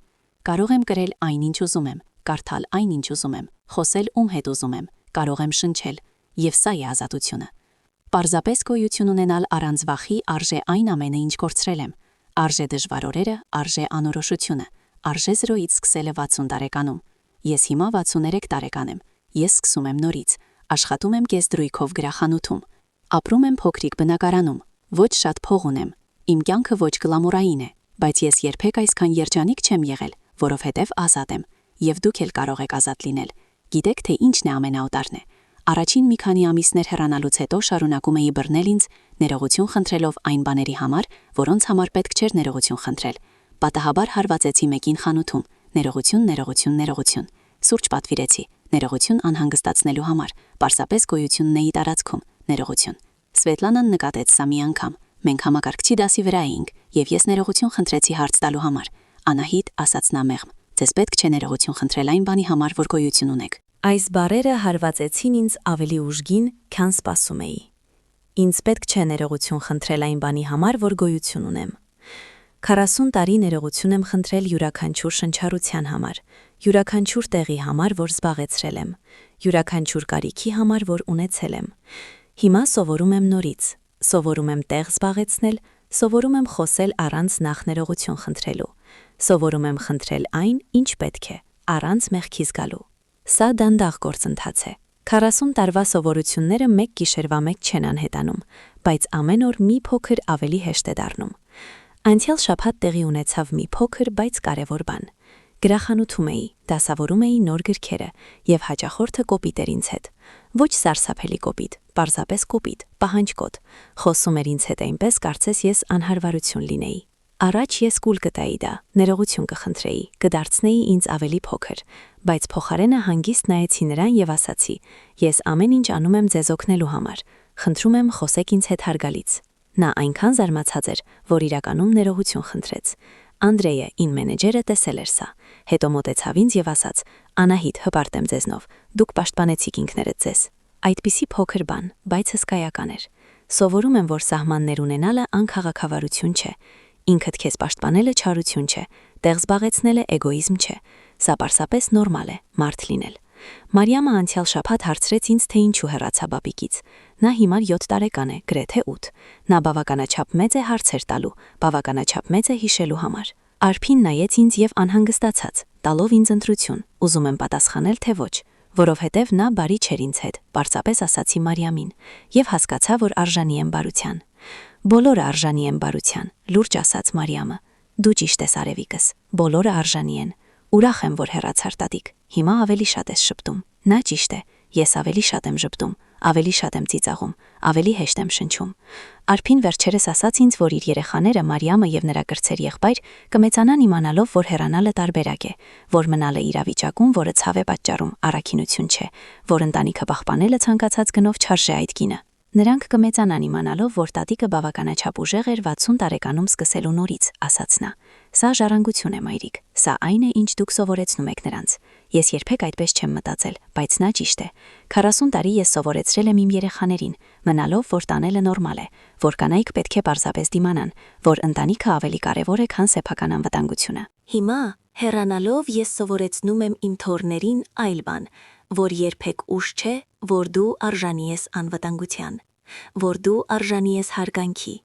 Կարող եմ կրել այն, ինչ ուզում եմ, կարդալ այն, ինչ ուզում եմ, խոսել ում հետ ուզում եմ, կարող եմ շնչել, եւ սա է ազատությունը։ Պարզապես գոյություն ունենալ առանց վախի արժե այն ամենը, ինչ կորցրել եմ։ Արժե դժվար օրերը, արժե անորոշությունը, արժե 0-ից սկսելը 60 տարեկանում։ Ես հիմա 63 տարեկան եմ։ Ես սկսում եմ նորից, աշխատում եմ կես դրույքով գրախանութում։ Ապրում եմ փոքրիկ բնակարանում, ոչ շատ փող ունեմ, իմ կյանքը ոչ գլամուրային է, բայց ես երբեք այսքան երջանիկ չեմ եղել, որովհետև ազատ եմ, եւ դուք էլ կարող եք ազատ լինել։ Գիտեք, թե ինչն է ամենաօտարն է։ Առաջին մի քանի ամիսներ հեռանալուց հետո շարունակում էի բռնել ինձ, ներողություն խնդրելով այն բաների համար, որոնց համար պետք չէր ներողություն խնդրել։ Պատահաբար հարվածեցի մեկին խանութում, ներողություն։ Սուրճ պատվիրեցի, ներողություն անհանգստացնելու համար, պարզապես գոյությունն էի տարածքում, ներողություն։ Սվետլանան նկատեց սա մի անգամ։ Մենք համակարգչի դասի վրա էինք, եւ ես ներողություն խնդրեցի հարց տալու համար։ Անահիտ, ասաց նա մեղմ, ձեզ պետք չէ ներողություն խնդրել այն բանի համար, որ գոյություն ունեք։ Այս բառերը հարվածեցին ինձ ավելի ուժգին, քան սպասում էի։ Ինձ պետք չէ ներողություն խնդրել այն բանի համար, որ գոյություն ունեմ։ 40 տարի ներողություն եմ խնդրել յուրաքանչյուր շնչառության համար, յուրաքանչյուր տեղի համար, որ զբաղեցրել եմ, յուրաքանչյուր կարիքի համար, որ ունեցել եմ։ Հիմա սովորում եմ նորից, սովորում եմ տեղ զբաղեցնել, սովորում եմ խոսել առանց նախ ներողություն խնդրելու, սովորում եմ խնդրել այն, ինչ պետք է, առանց մեղքի զգալու։ Սա դանդաղ գործընթաց է։ 40 տարվա սովորությունները մեկ գիշերվա մեջ չեն անհետանում, բայց ամեն օր մի փոքր ավելի հեշտ է դառնում։ Անցյալ շաբաթ տեղի ունեցավ մի փոքր, բայց կարևոր բան։ Գրախանութում էի, դասավորում էի նոր գրքերը, եւ հաճախորդը կոպիտ էր ինձ հետ։ Ոչ սարսափելի կոպիտ, պարզապես կոպիտ, պահանջկոտ։ Խոսում էր ինձ հետ այնպես, կարծես ես անհարվարություն լինեի։ Առաջ ես կուլ կտայի դա, ներողություն կխնդրեի, կդարձնեի ինձ ավելի փոքր, բայց փոխարենը հանգիստ նայեցի նրան եւ ասացի. ես ամեն ինչ անում եմ ձեզ օգնելու համար, խնդրում եմ խոսեք ինձ հետ հարգալից։ Նա այնքան զարմացած էր, որ իրականում ներողություն խնդրեց։ Անդրեյը, ին մենեջերը, տեսել էր սա, հետո մոտեցավ ինձ եւ ասաց. Անահիտ, հպարտ եմ ձեզնով, դուք պաշտպանեցիք ինքներդ ձեզ։ Այդպիսի փոքր բան, բայց հսկայական էր։ Սովորում եմ, որ սահմաններ ունենալը անքաղաքավարություն չէ։ Ինքդ քեզ պաշտպանելը չարություն չէ, տեղ զբաղեցնելը էգոիզմ չէ։ Սա պարզապես նորմալ է, մարդ լինել։ Մարիամը անցյալ շաբաթ հարցրեց ինձ, թե ինչու հեռացա բաբիկից։ Նա հիմա 7 տարեկան է, գրեթե 8։ Նա բավականաչափ մեծ է հարցեր տալու, բավականաչափ մեծ է հիշելու համար։ Արփին նայեց ինձ եւ անհանգստացած, տալով ինձ ընտրություն, ուզում եմ պատասխանել, թե ոչ, որովհետեւ նա բարի չէր ինձ հետ, պարզապես ասացի Մարիամին, եւ հասկացա, որ արժանի եմ բարության։ Բոլորը արժանի են բարության, լուրջ ասաց Մարիամը։ Դու ճիշտ ես, արևիկս, բոլորը արժանի են։ Ուրախ եմ, որ հեռացար տատիկ, հիմա ավելի շատ ես շփտում։ Նա ճիշտ է, ես ավելի շատ եմ շփտում, ավելի շատ եմ ծիծաղում, ավելի հեշտ եմ շնչում։ Արփին վերջերս ասաց ինձ, որ իր երեխաները Մարիամը եւ նրա կրտսեր եղբայր կմեծանան իմանալով, որ հեռանալը տարբերակ է, որ մնալը իրավիճակում, որը ցավ է պատճառում, առաքինություն չէ, որ ընտանիքը պահպանելը ցանկացած գնով չարժե այդ կինը։ Նրանք կմեծանան իմանալով, որ տատիկը բավականաչափ ուժեղ էր 60 տարեկանում սկսելու նորից, ասաց նա։ Սա ժառանգություն է, մայրիկ, սա այն է, ինչ դուք սովորեցնում եք նրանց։ Ես երբեք այդպես չեմ մտածել, բայց նա ճիշտ է։ 40 տարի ես սովորեցրել եմ իմ երեխաներին, մնալով, որ տանելը նորմալ է, որ կանայք պետք է պարզապես դիմանան, որ ընտանիքը ավելի կարևոր է, քան սեփական անվտանգությունը։ Հիմա, հեռանալով, ես սովորեցնում եմ իմ թոռներին այլ բան, որ երբեք ուշ չէ, որ դու արժանի ես անվտանգության, որ դու արժանի ես հարգանքի,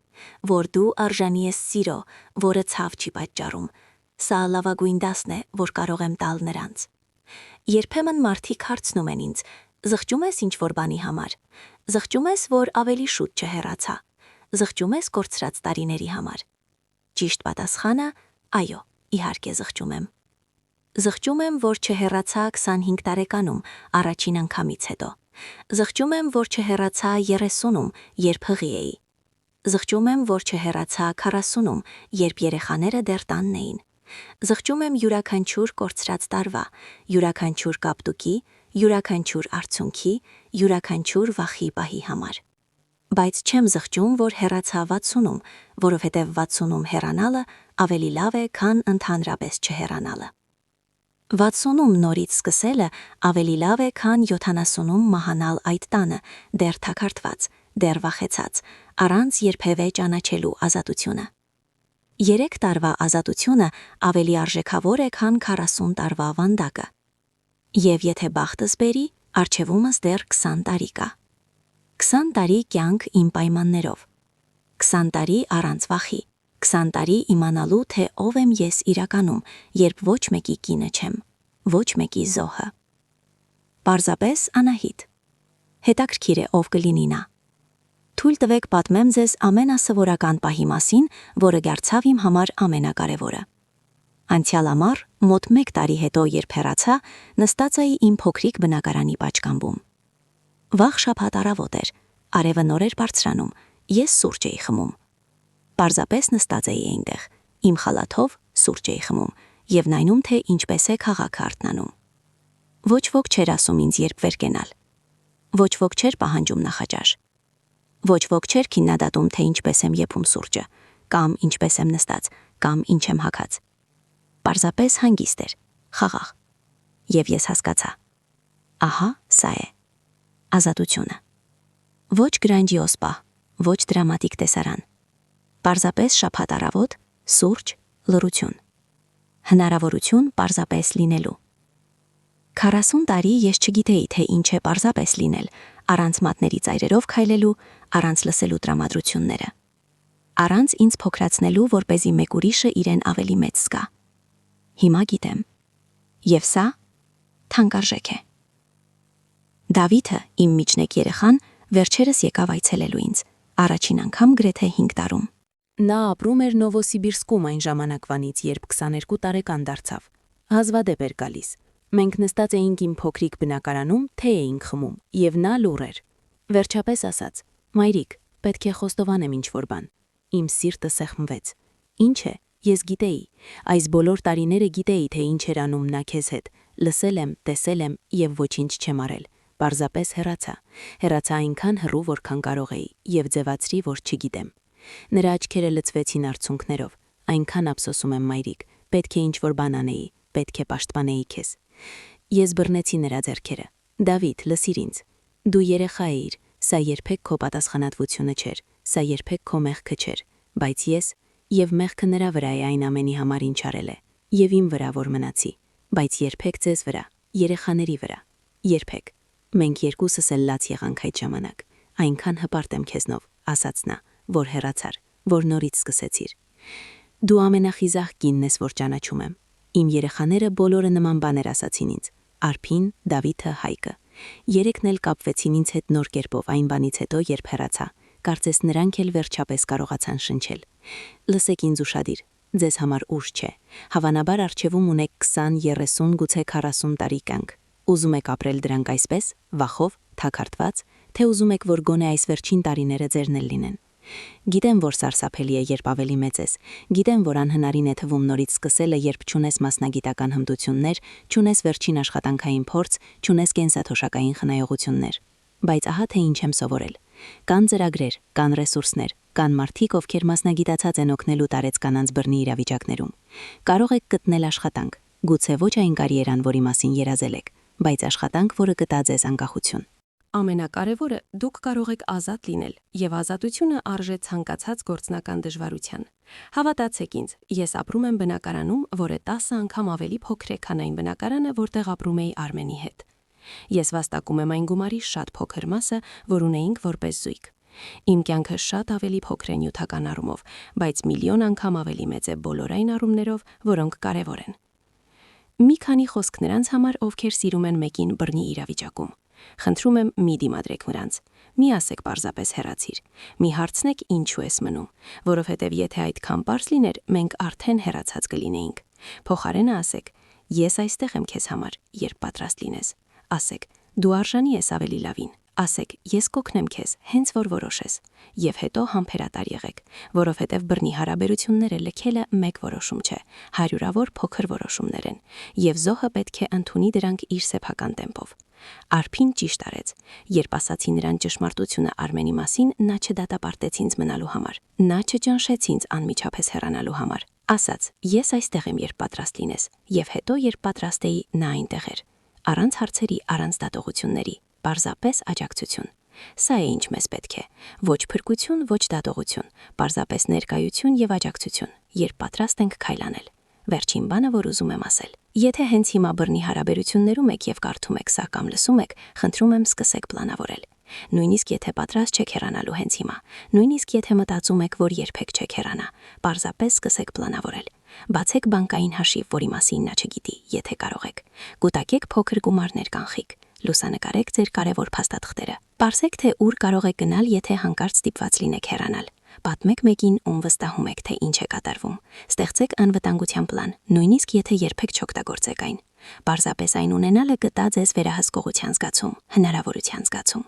որ դու արժանի ես սիրո, որը ցավ չի պատճառում։ Սա լավագույն դասն է, որ կարող եմ տալ նրանց։ Երբեմն մարդիկ հարցնում են ինձ. զղջում ես ինչ-որ բանի համար, զղջում ես, որ ավելի շուտ չհեռացա, զղջում ես կորցրած տարիների համար։ Ճիշտ պատասխանը՝ այո, իհարկե զղջում եմ։ Զղջում եմ, որ չհեռացա 25 տարեկանում, առաջին անգամից հետո։ Զղջում եմ, որ չհեռացա 30-ում, երբ հղի էի։ Զղջում եմ, որ չհեռացա 40-ում, երբ երեխաները դեռ տանն էին։ Զղջում եմ յուրաքանչյուր կորցրած տարվա, յուրաքանչյուր կապտուկի, յուրաքանչյուր արցունքի, յուրաքանչյուր վախի պահի համար։ Բայց չեմ զղջում, որ հեռացա 60-ում, որովհետև 60-ում հեռանալը ավելի լավ է, քան ընդհանրապես չհեռանալը։ 60-ում նորից սկսելը ավելի լավ է, քան 70-ում մահանալ այդ տանը, դեռ թաքարտված, դեռ վախեցած, առանց երբևէ ճանաչելու ազատությունը։ 3 տարվա ազատությունը ավելի արժեքավոր է, քան 40 տարվա վանդակը։ Եվ եթե բախտս բերի, առջևումս դեռ 20 տարի կա։ 20 տարի կյանք իմ պայմաններով։ 20 տարի առանց վախի։ 20 տարի իմանալու, թե ով եմ ես իրականում, երբ ոչ մեկի կինը չեմ, ոչ մեկի զոհը։ Պարզապես Անահիտ։ Հետաքրքիր է ով կլինի նա։ Թույլ տվեք պատմեմ ձեզ ամենասովորական պահի մասին, որը դարձավ իմ համար ամենակարևորը։ Անցյալ ամառ, մոտ 1 տարի հետո, երբ հեռացա, նստած էի իմ փոքրիկ բնակարանի պատշգամբում։ Վաղ շաբաթ առավոտ էր, արևը նոր էր բարձրանում, ես սուրճ էի խմում։ Պարզապես նստած էի այնտեղ, իմ խալաթով սուրճ էի խմում եւ նայնում, թե ինչպես է քաղաքը արթնանում։ Ոչ ոք չէր ասում ինձ երբ վեր կենալ։ Ոչ ոք չէր պահանջում նախաճաշ։ Ոչ ոք չէր քննադատում, թե ինչպես եմ եփում սուրճը, կամ ինչպես եմ նստած, կամ ինչ եմ հագած։ Պարզապես հանգիստ էր, խաղաղ։ Եվ ես հասկացա. ահա, սա է ազատությունը։ Ոչ գրանջիոզ պահ, ոչ դրամատիկ տեսարան։ Պարզապես շաբաթ առավոտ, սուրճ, լռություն։ Հնարավորություն պարզապես լինելու։ 40 տարի ես չգիտեի, թե ինչ է պարզապես լինել, առանց մատների ծայրերով քայլելու, առանց լսելու տրամադրությունները։ Առանց ինձ փոքրացնելու, որպեսզի մեկ ուրիշը իրեն ավելի մեծ զգա։ Հիմա գիտեմ։ Եվ սա թանկարժեք է։ Դավիթը, իմ միջնեկ երեխան, վերջերս եկավ այցելելու ինձ, առաջին անգամ գրեթե 5 տարում։ Նա ապրում էր Նովոսիբիրսկում այն ժամանակվանից, երբ 22 տարեկան դարձավ։ Հազվադեպ էր գալիս։ Մենք նստած էինք իմ փոքրիկ բնակարանում, թե էինք խմում, եւ նա լուռ էր։ Վերջապես ասաց. «Մայրիկ, պետք է խոստովանեմ ինչ-որ բան»։ Իմ սիրտը սեղմվեց։ Ինչ է, ես գիտեի։ Այս բոլոր տարիները գիտեի, թե ինչ էր անում նա քեզ հետ։ Լսել եմ, տեսել եմ եւ ոչինչ չեմ արել։ Պարզապես հեռացա։ Հեռացա այնքան հեռու, որքան կարող էի, եւ ձևացրի, որ չգիտեմ։ Նրա աչքերը լցվեցին արցունքներով։ Այնքան ափսոսում եմ, մայրիկ, պետք է ինչ-որ բան անեի, պետք է պաշտպանեի քեզ։ Ես բռնեցի նրա ձեռքերը։ Դավիթ, լսիր ինձ։ Դու երեխա էիր, սա երբեք քո պատասխանատվությունը չէր, սա երբեք քո մեղքը չէր, բայց ես եւ մեղքը նրա վրա է այն ամենի համար, ինչ արել է, եւ իմ վրա որ մնացի, բայց երբեք ձեզ վրա, երեխաների վրա, երբեք։ Մենք երկուսս էլ լաց եղանք այդ ժամանակ։ Այնքան հպարտ եմ քեզնով, ասաց նա, որ հեռացար, որ նորից սկսեցիր։ Դու ամենախիզախ կինն ես, որ ճանաչում եմ։ Իմ երեխաները բոլորը նման բաներ ասացին ինձ. Արփին, Դավիթը, Հայկը։ Երեքն էլ կապվեցին ինձ հետ նոր կերպով այն բանից հետո, երբ հեռացա։ Կարծես նրանք էլ վերջապես կարողացան շնչել։ Լսեք ինձ ուշադիր, ձեզ համար ուշ չէ։ Հավանաբար առջևում ունեք 20, 30, գուցե 40 տարի կյանք։ Ուզում եք ապրել դրանք այսպես, վախով, թաքարտված, թե ուզում եք, որ գոնե այս վերջին տարիները ձերն էլ լինեն։ Գիտեմ, որ սարսափելի է, երբ ավելի մեծ ես։ Գիտեմ, որ անհնարին է թվում նորից սկսելը, երբ չունես մասնագիտական հմտություններ, չունես վերջին աշխատանքային փորձ, չունես կենսաթոշակային խնայողություններ։ Բայց ահա թե ինչ եմ սովորել։ Կան ծրագրեր, կան ռեսուրսներ, կան մարդիկ, ովքեր մասնագիտացած են օգնելու տարեց կանանց բռնի իրավիճակներում։ Կարող եք գտնել աշխատանք, գուցե ոչ այն կարիերան, որի մասին երազել եք, բայց աշխատանք, որը կտա ձեզ անկախություն։ Ամենակարևորը դուք կարող եք ազատ լինել, եւ ազատությունը արժե ցանկացած գործնական դժվարության։ Հավատացեք ինձ, ես ապրում եմ բնակարանում, որը 10 անգամ ավելի փոքր է, քան այն բնակարանը, որտեղ ապրում էի Արմենի հետ։ Ես վաստակում եմ այն գումարի շատ փոքր մասը, որ ունեինք որպես զույգ։ Իմ կյանքը շատ ավելի փոքր է նյութական առումով, բայց միլիոն անգամ ավելի մեծ է բոլոր այն առումներով, որոնք կարևոր են։ Մի քանի խոսք նրանց համար, ովքեր սիրում են մեկին բռնի իրավիճակում։ Խնդրում եմ, մի դիմադրեք նրանց։ Մի ասեք պարզապես հեռացիր։ Մի հարցնեք ինչու ես մնում, որովհետև եթե այդքան պարզ լիներ, մենք արդեն հեռացած կլինեինք։ Փոխարենը ասեք. ես այստեղ եմ քեզ համար, երբ պատրաստ լինես։ Ասեք. դու արժանի ես ավելի լավին։ Ասեք. ես կօգնեմ քեզ, հենց որ որոշես։ Եվ հետո համբերատար եղեք, որովհետև բռնի հարաբերությունները լքելը մեկ որոշում չէ, հարյուրավոր փոքր որոշումներ են, եւ զոհը պետք է ընդունի դրանք իր սեփական տեմպով։ Արփին ճիշտ արեց։ Երբ ասացի նրան ճշմարտությունը Արմենի մասին, նա չդատապարտեց ինձ մնալու համար։ Նա չճնշեց ինձ անմիջապես հեռանալու համար։ Ասաց. ես այստեղ եմ, երբ պատրաստ լինես, եւ հետո, երբ պատրաստ էի, նա այնտեղ էր։ Առանց հարցերի, առանց դատողությունների, պարզապես աջակցություն։ Սա է ինչ մեզ պետք է։ Ոչ փրկություն, ոչ դատողություն, պարզապես ներկայություն եւ աջակցություն, երբ պատրաստ ենք քայլ անել։ Վերջին բանը, որ ուզում եմ ասել։ Եթե հենց հիմա բռնի հարաբերություններում եք եւ կարդում եք սա կամ լսում եք, խնդրում եմ սկսեք պլանավորել։ Նույնիսկ եթե պատրաստ չեք հեռանալու հենց հիմա, նույնիսկ եթե մտածում եք, որ երբեք չեք հեռանա, պարզապես սկսեք պլանավորել։ Բացեք բանկային հաշիվ, որի մասին նա չգիտի, եթե կարող եք։ Կուտակեք փոքր գումարներ կանխիկ։ Լուսանկարեք ձեր կարևոր փաստաթղթերը։ Պարզեք, թե ուր կարող եք գնալ, եթե հանկարծ ստիպված լինեք հեռանալ։ Պատմեք մեկին, ում վստահում եք, թե ինչ է կատարվում։ Ստեղծեք անվտանգության պլան, նույնիսկ եթե երբեք չօգտագործեք այն։ Պարզապես այն ունենալը կտա ձեզ վերահսկողության զգացում, հնարավորության զգացում,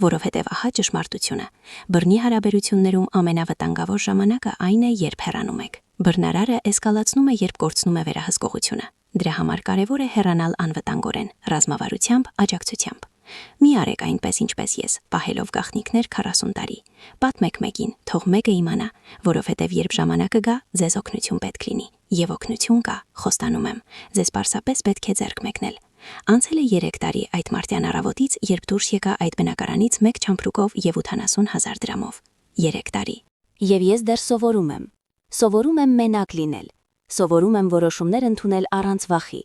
որովհետև ահա ճշմարտությունը։ Բռնի հարաբերություններում ամենավտանգավոր ժամանակը այն է, երբ հեռանում եք։ Բռնարարը էսկալացնում է, երբ կորցնում է վերահսկողությունը։ Դրա համար կարևոր է հեռանալ անվտանգորեն, ռազմավարությամբ, աջակցությամբ։ Մի արեք այնպես, ինչպես ես, պահելով գաղտնիքներ 40 տարի։ Պատմեք մեկին, թող մեկը իմանա, որովհետև երբ ժամանակը գա, ձեզ օգնություն պետք լինի։ Եվ օգնություն կա, խոստանում եմ, ձեզ պարզապես պետք է ձեռք մեկնել։ Անցել է 3 տարի այդ մարտյան առավոտից, երբ դուրս եկա այդ բնակարանից 1 չամփրուկով եւ 80,000 դրամով։ 3 տարի։ Եվ ես դեռ սովորում եմ։ Սովորում եմ մենակ լինել։ Սովորում եմ որոշումներ ընդունել առանց վախի։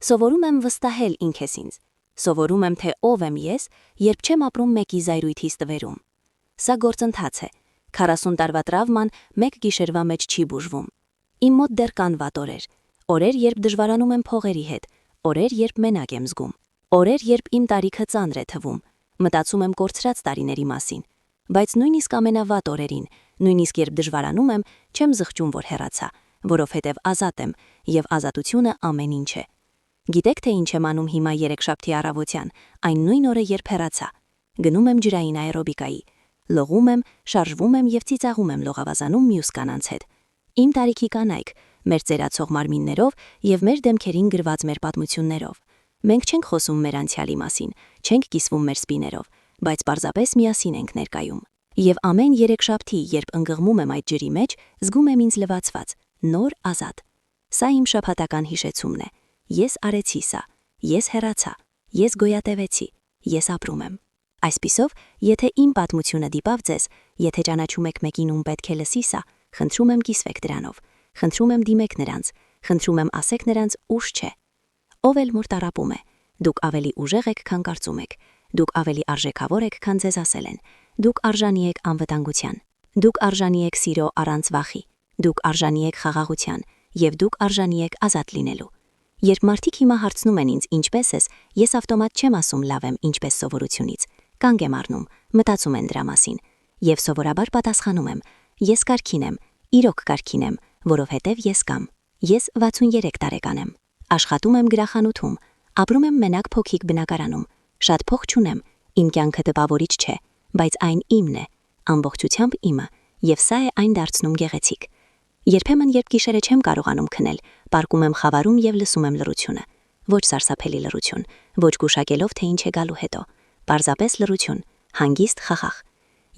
Սովորում եմ վստահել ինքս ինձ։ Սովորում եմ, թե ով եմ ես, երբ չեմ ապրում մեկի զայրույթի ստվերում։ Սա գործընթաց է։ 40 տարվա տրավման մեկ գիշերվա մեջ չի բուժվում։ Իմ մոտ դեռ կան վատ օրեր։ Օրեր, երբ դժվարանում եմ փողերի հետ։ Օրեր, երբ մենակ եմ զգում։ Օրեր, երբ իմ տարիքը ծանր է թվում։ Մտածում եմ կորցրած տարիների մասին։ Բայց նույնիսկ ամենավատ օրերին, նույնիսկ երբ դժվարանում եմ, չեմ զղջում, որ հեռացա, որովհետև ազատ եմ, եւ ազատությունը ամեն ինչ է։ Գիտեք, թե ինչ եմ անում հիմա երեքշաբթի առավոտյան, այն նույն օրը, երբ հեռացա։ Գնում եմ ջրային աերոբիկայի։ Լողում եմ, շարժվում եմ եւ ծիծաղում եմ լողավազանում մյուս կանանց հետ։ Իմ տարիքի կանայք, մեր ծերացող մարմիններով եւ մեր դեմքերին գրված մեր պատմություններով։ Մենք չենք խոսում մեր անցյալի մասին, չենք կիսվում մեր սպիներով, բայց պարզապես միասին ենք ներկայում։ Եվ ամեն երեքշաբթի, երբ ընկղմում եմ այդ ջրի մեջ, զգում եմ ինձ լվացված, նոր, ազատ։ Սա իմ շաբաթական հիշեցումն է։ Ես արեցի սա, ես հեռացա, ես գոյատևեցի, ես ապրում եմ։ Այսպիսով, եթե իմ պատմությունը դիպավ ձեզ, եթե ճանաչում եք մեկին, ում պետք է լսի սա, խնդրում եմ կիսվեք դրանով, խնդրում եմ դիմեք նրանց, խնդրում եմ ասեք նրանց ուշ չէ։ Ով էլ որ տառապում է, դուք ավելի ուժեղ եք, քան կարծում եք, դուք ավելի արժեքավոր եք, քան ձեզ ասել են, դուք արժանի եք անվտանգության, դուք արժանի եք սիրո առանց վախի, դուք արժանի եք խաղաղության, եւ դուք արժանի եք ազատ լինելու։ Երբ մարդիկ հիմա հարցնում են ինձ ինչպես ես, ես ավտոմատ չեմ ասում լավ եմ ինչպես սովորությունից, կանգ եմ առնում, մտածում են դրա մասին, եւ սովորաբար պատասխանում եմ, ես կարգին եմ, իրոք կարգին եմ, որովհետև ես կամ։ Ես 63 տարեկան եմ, աշխատում եմ գրախանութում, ապրում եմ մենակ փոքրիկ բնակարանում, շատ փող չունեմ, իմ կյանքը տպավորիչ չէ, բայց այն իմն է, ամբողջությամբ իմը, եւ սա է այն դարձնում գեղեցիկ։ Երբեմն, երբ գիշերը չեմ կարողանում քնել, պարկում եմ խավարում եւ լսում եմ լռությունը։ Ոչ սարսափելի լռություն, ոչ գուշակելով, թե ինչ է գալու հետո, պարզապես լռություն, հանգիստ խաղաղ։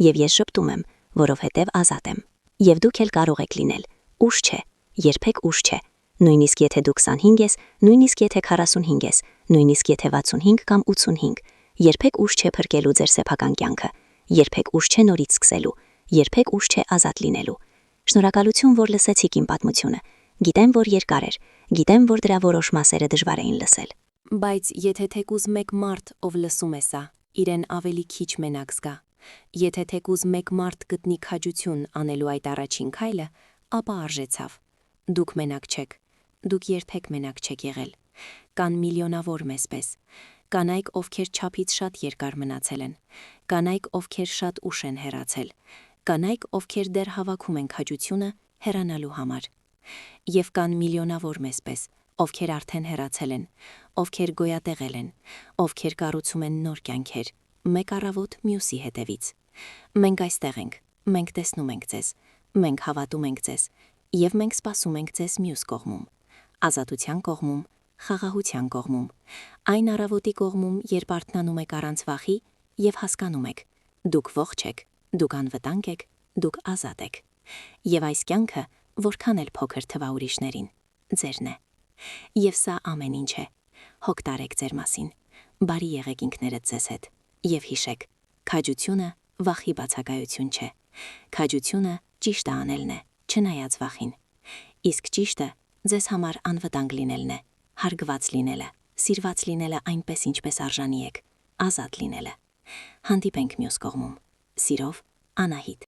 Եվ ես շփտում եմ, որովհետև ազատ եմ։ Եվ դուք էլ կարող եք լինել։ Ուշ չէ, երբեք ուշ չէ։ Նույնիսկ եթե դու 25 ես, նույնիսկ եթե 45 ես, նույնիսկ եթե 65 կամ 85, երբեք ուշ չէ փրկելու ձեր սեփական կյանքը, երբեք ուշ չէ նորից սկսելու, երբեք ուշ չէ ազատ լինելու։ Շնորհակալություն, որ լսեցիք իմ պատմությունը։ Գիտեմ, որ երկար էր, գիտեմ, որ դրա որոշ մասերը դժվար էին լսել։ Բայց եթե թեկուզ մեկ մարդ, ով լսում է սա, իրեն ավելի քիչ մենակ զգա, եթե թեկուզ մեկ մարդ գտնի քաջություն անելու այդ առաջին քայլը, ապա արժեցավ։ Դուք մենակ չեք, դուք երբեք մենակ չեք եղել։ Կան միլիոնավոր մեզպես։ Կանայք, ովքեր չափից շատ երկար մնացել են, կանայք, ովքեր շատ ուշ են հեռացել, կանայք, ովքեր դեռ հավաքում են քաջությունը հեռանալու համար։ Եվ կան միլիոնավոր մեզպես, ովքեր արդեն հեռացել են, ովքեր գոյատեղել են, ովքեր կառուցում են նոր կյանքեր, մեկ առավոտ մյուսի հետևից։ Մենք այստեղ ենք, մենք տեսնում ենք ձեզ, մենք հավատում ենք ձեզ, եւ մենք սպասում ենք ձեզ մյուս կողմում, ազատության կողմում, խաղաղության կողմում, այն առավոտի կողմում, երբ արթնանում եք առանց վախի եւ հասկանում եք, դուք ողջ եք, դուք անվտանգ եք, դուք ազատ եք։ Եվ այս կյանքը, որքան էլ փոքր թվա ուրիշներին, ձերն է։ Եվ սա ամեն ինչ է։ Հոգ տարեք ձեր մասին, բարի եղեք ինքներդ ձեզ հետ եւ հիշեք, քաջությունը վախի բացակայություն չէ։ Քաջությունը ճիշտը անելն է, չնայած վախին։ Իսկ ճիշտը ձեզ համար անվտանգ լինելն է, հարգված լինելը, սիրված լինելը այնպես, ինչպես արժանի եք, ազատ լինելը։ Հանդիպենք մյուս կողմում։ Սիրով, Անահիտ։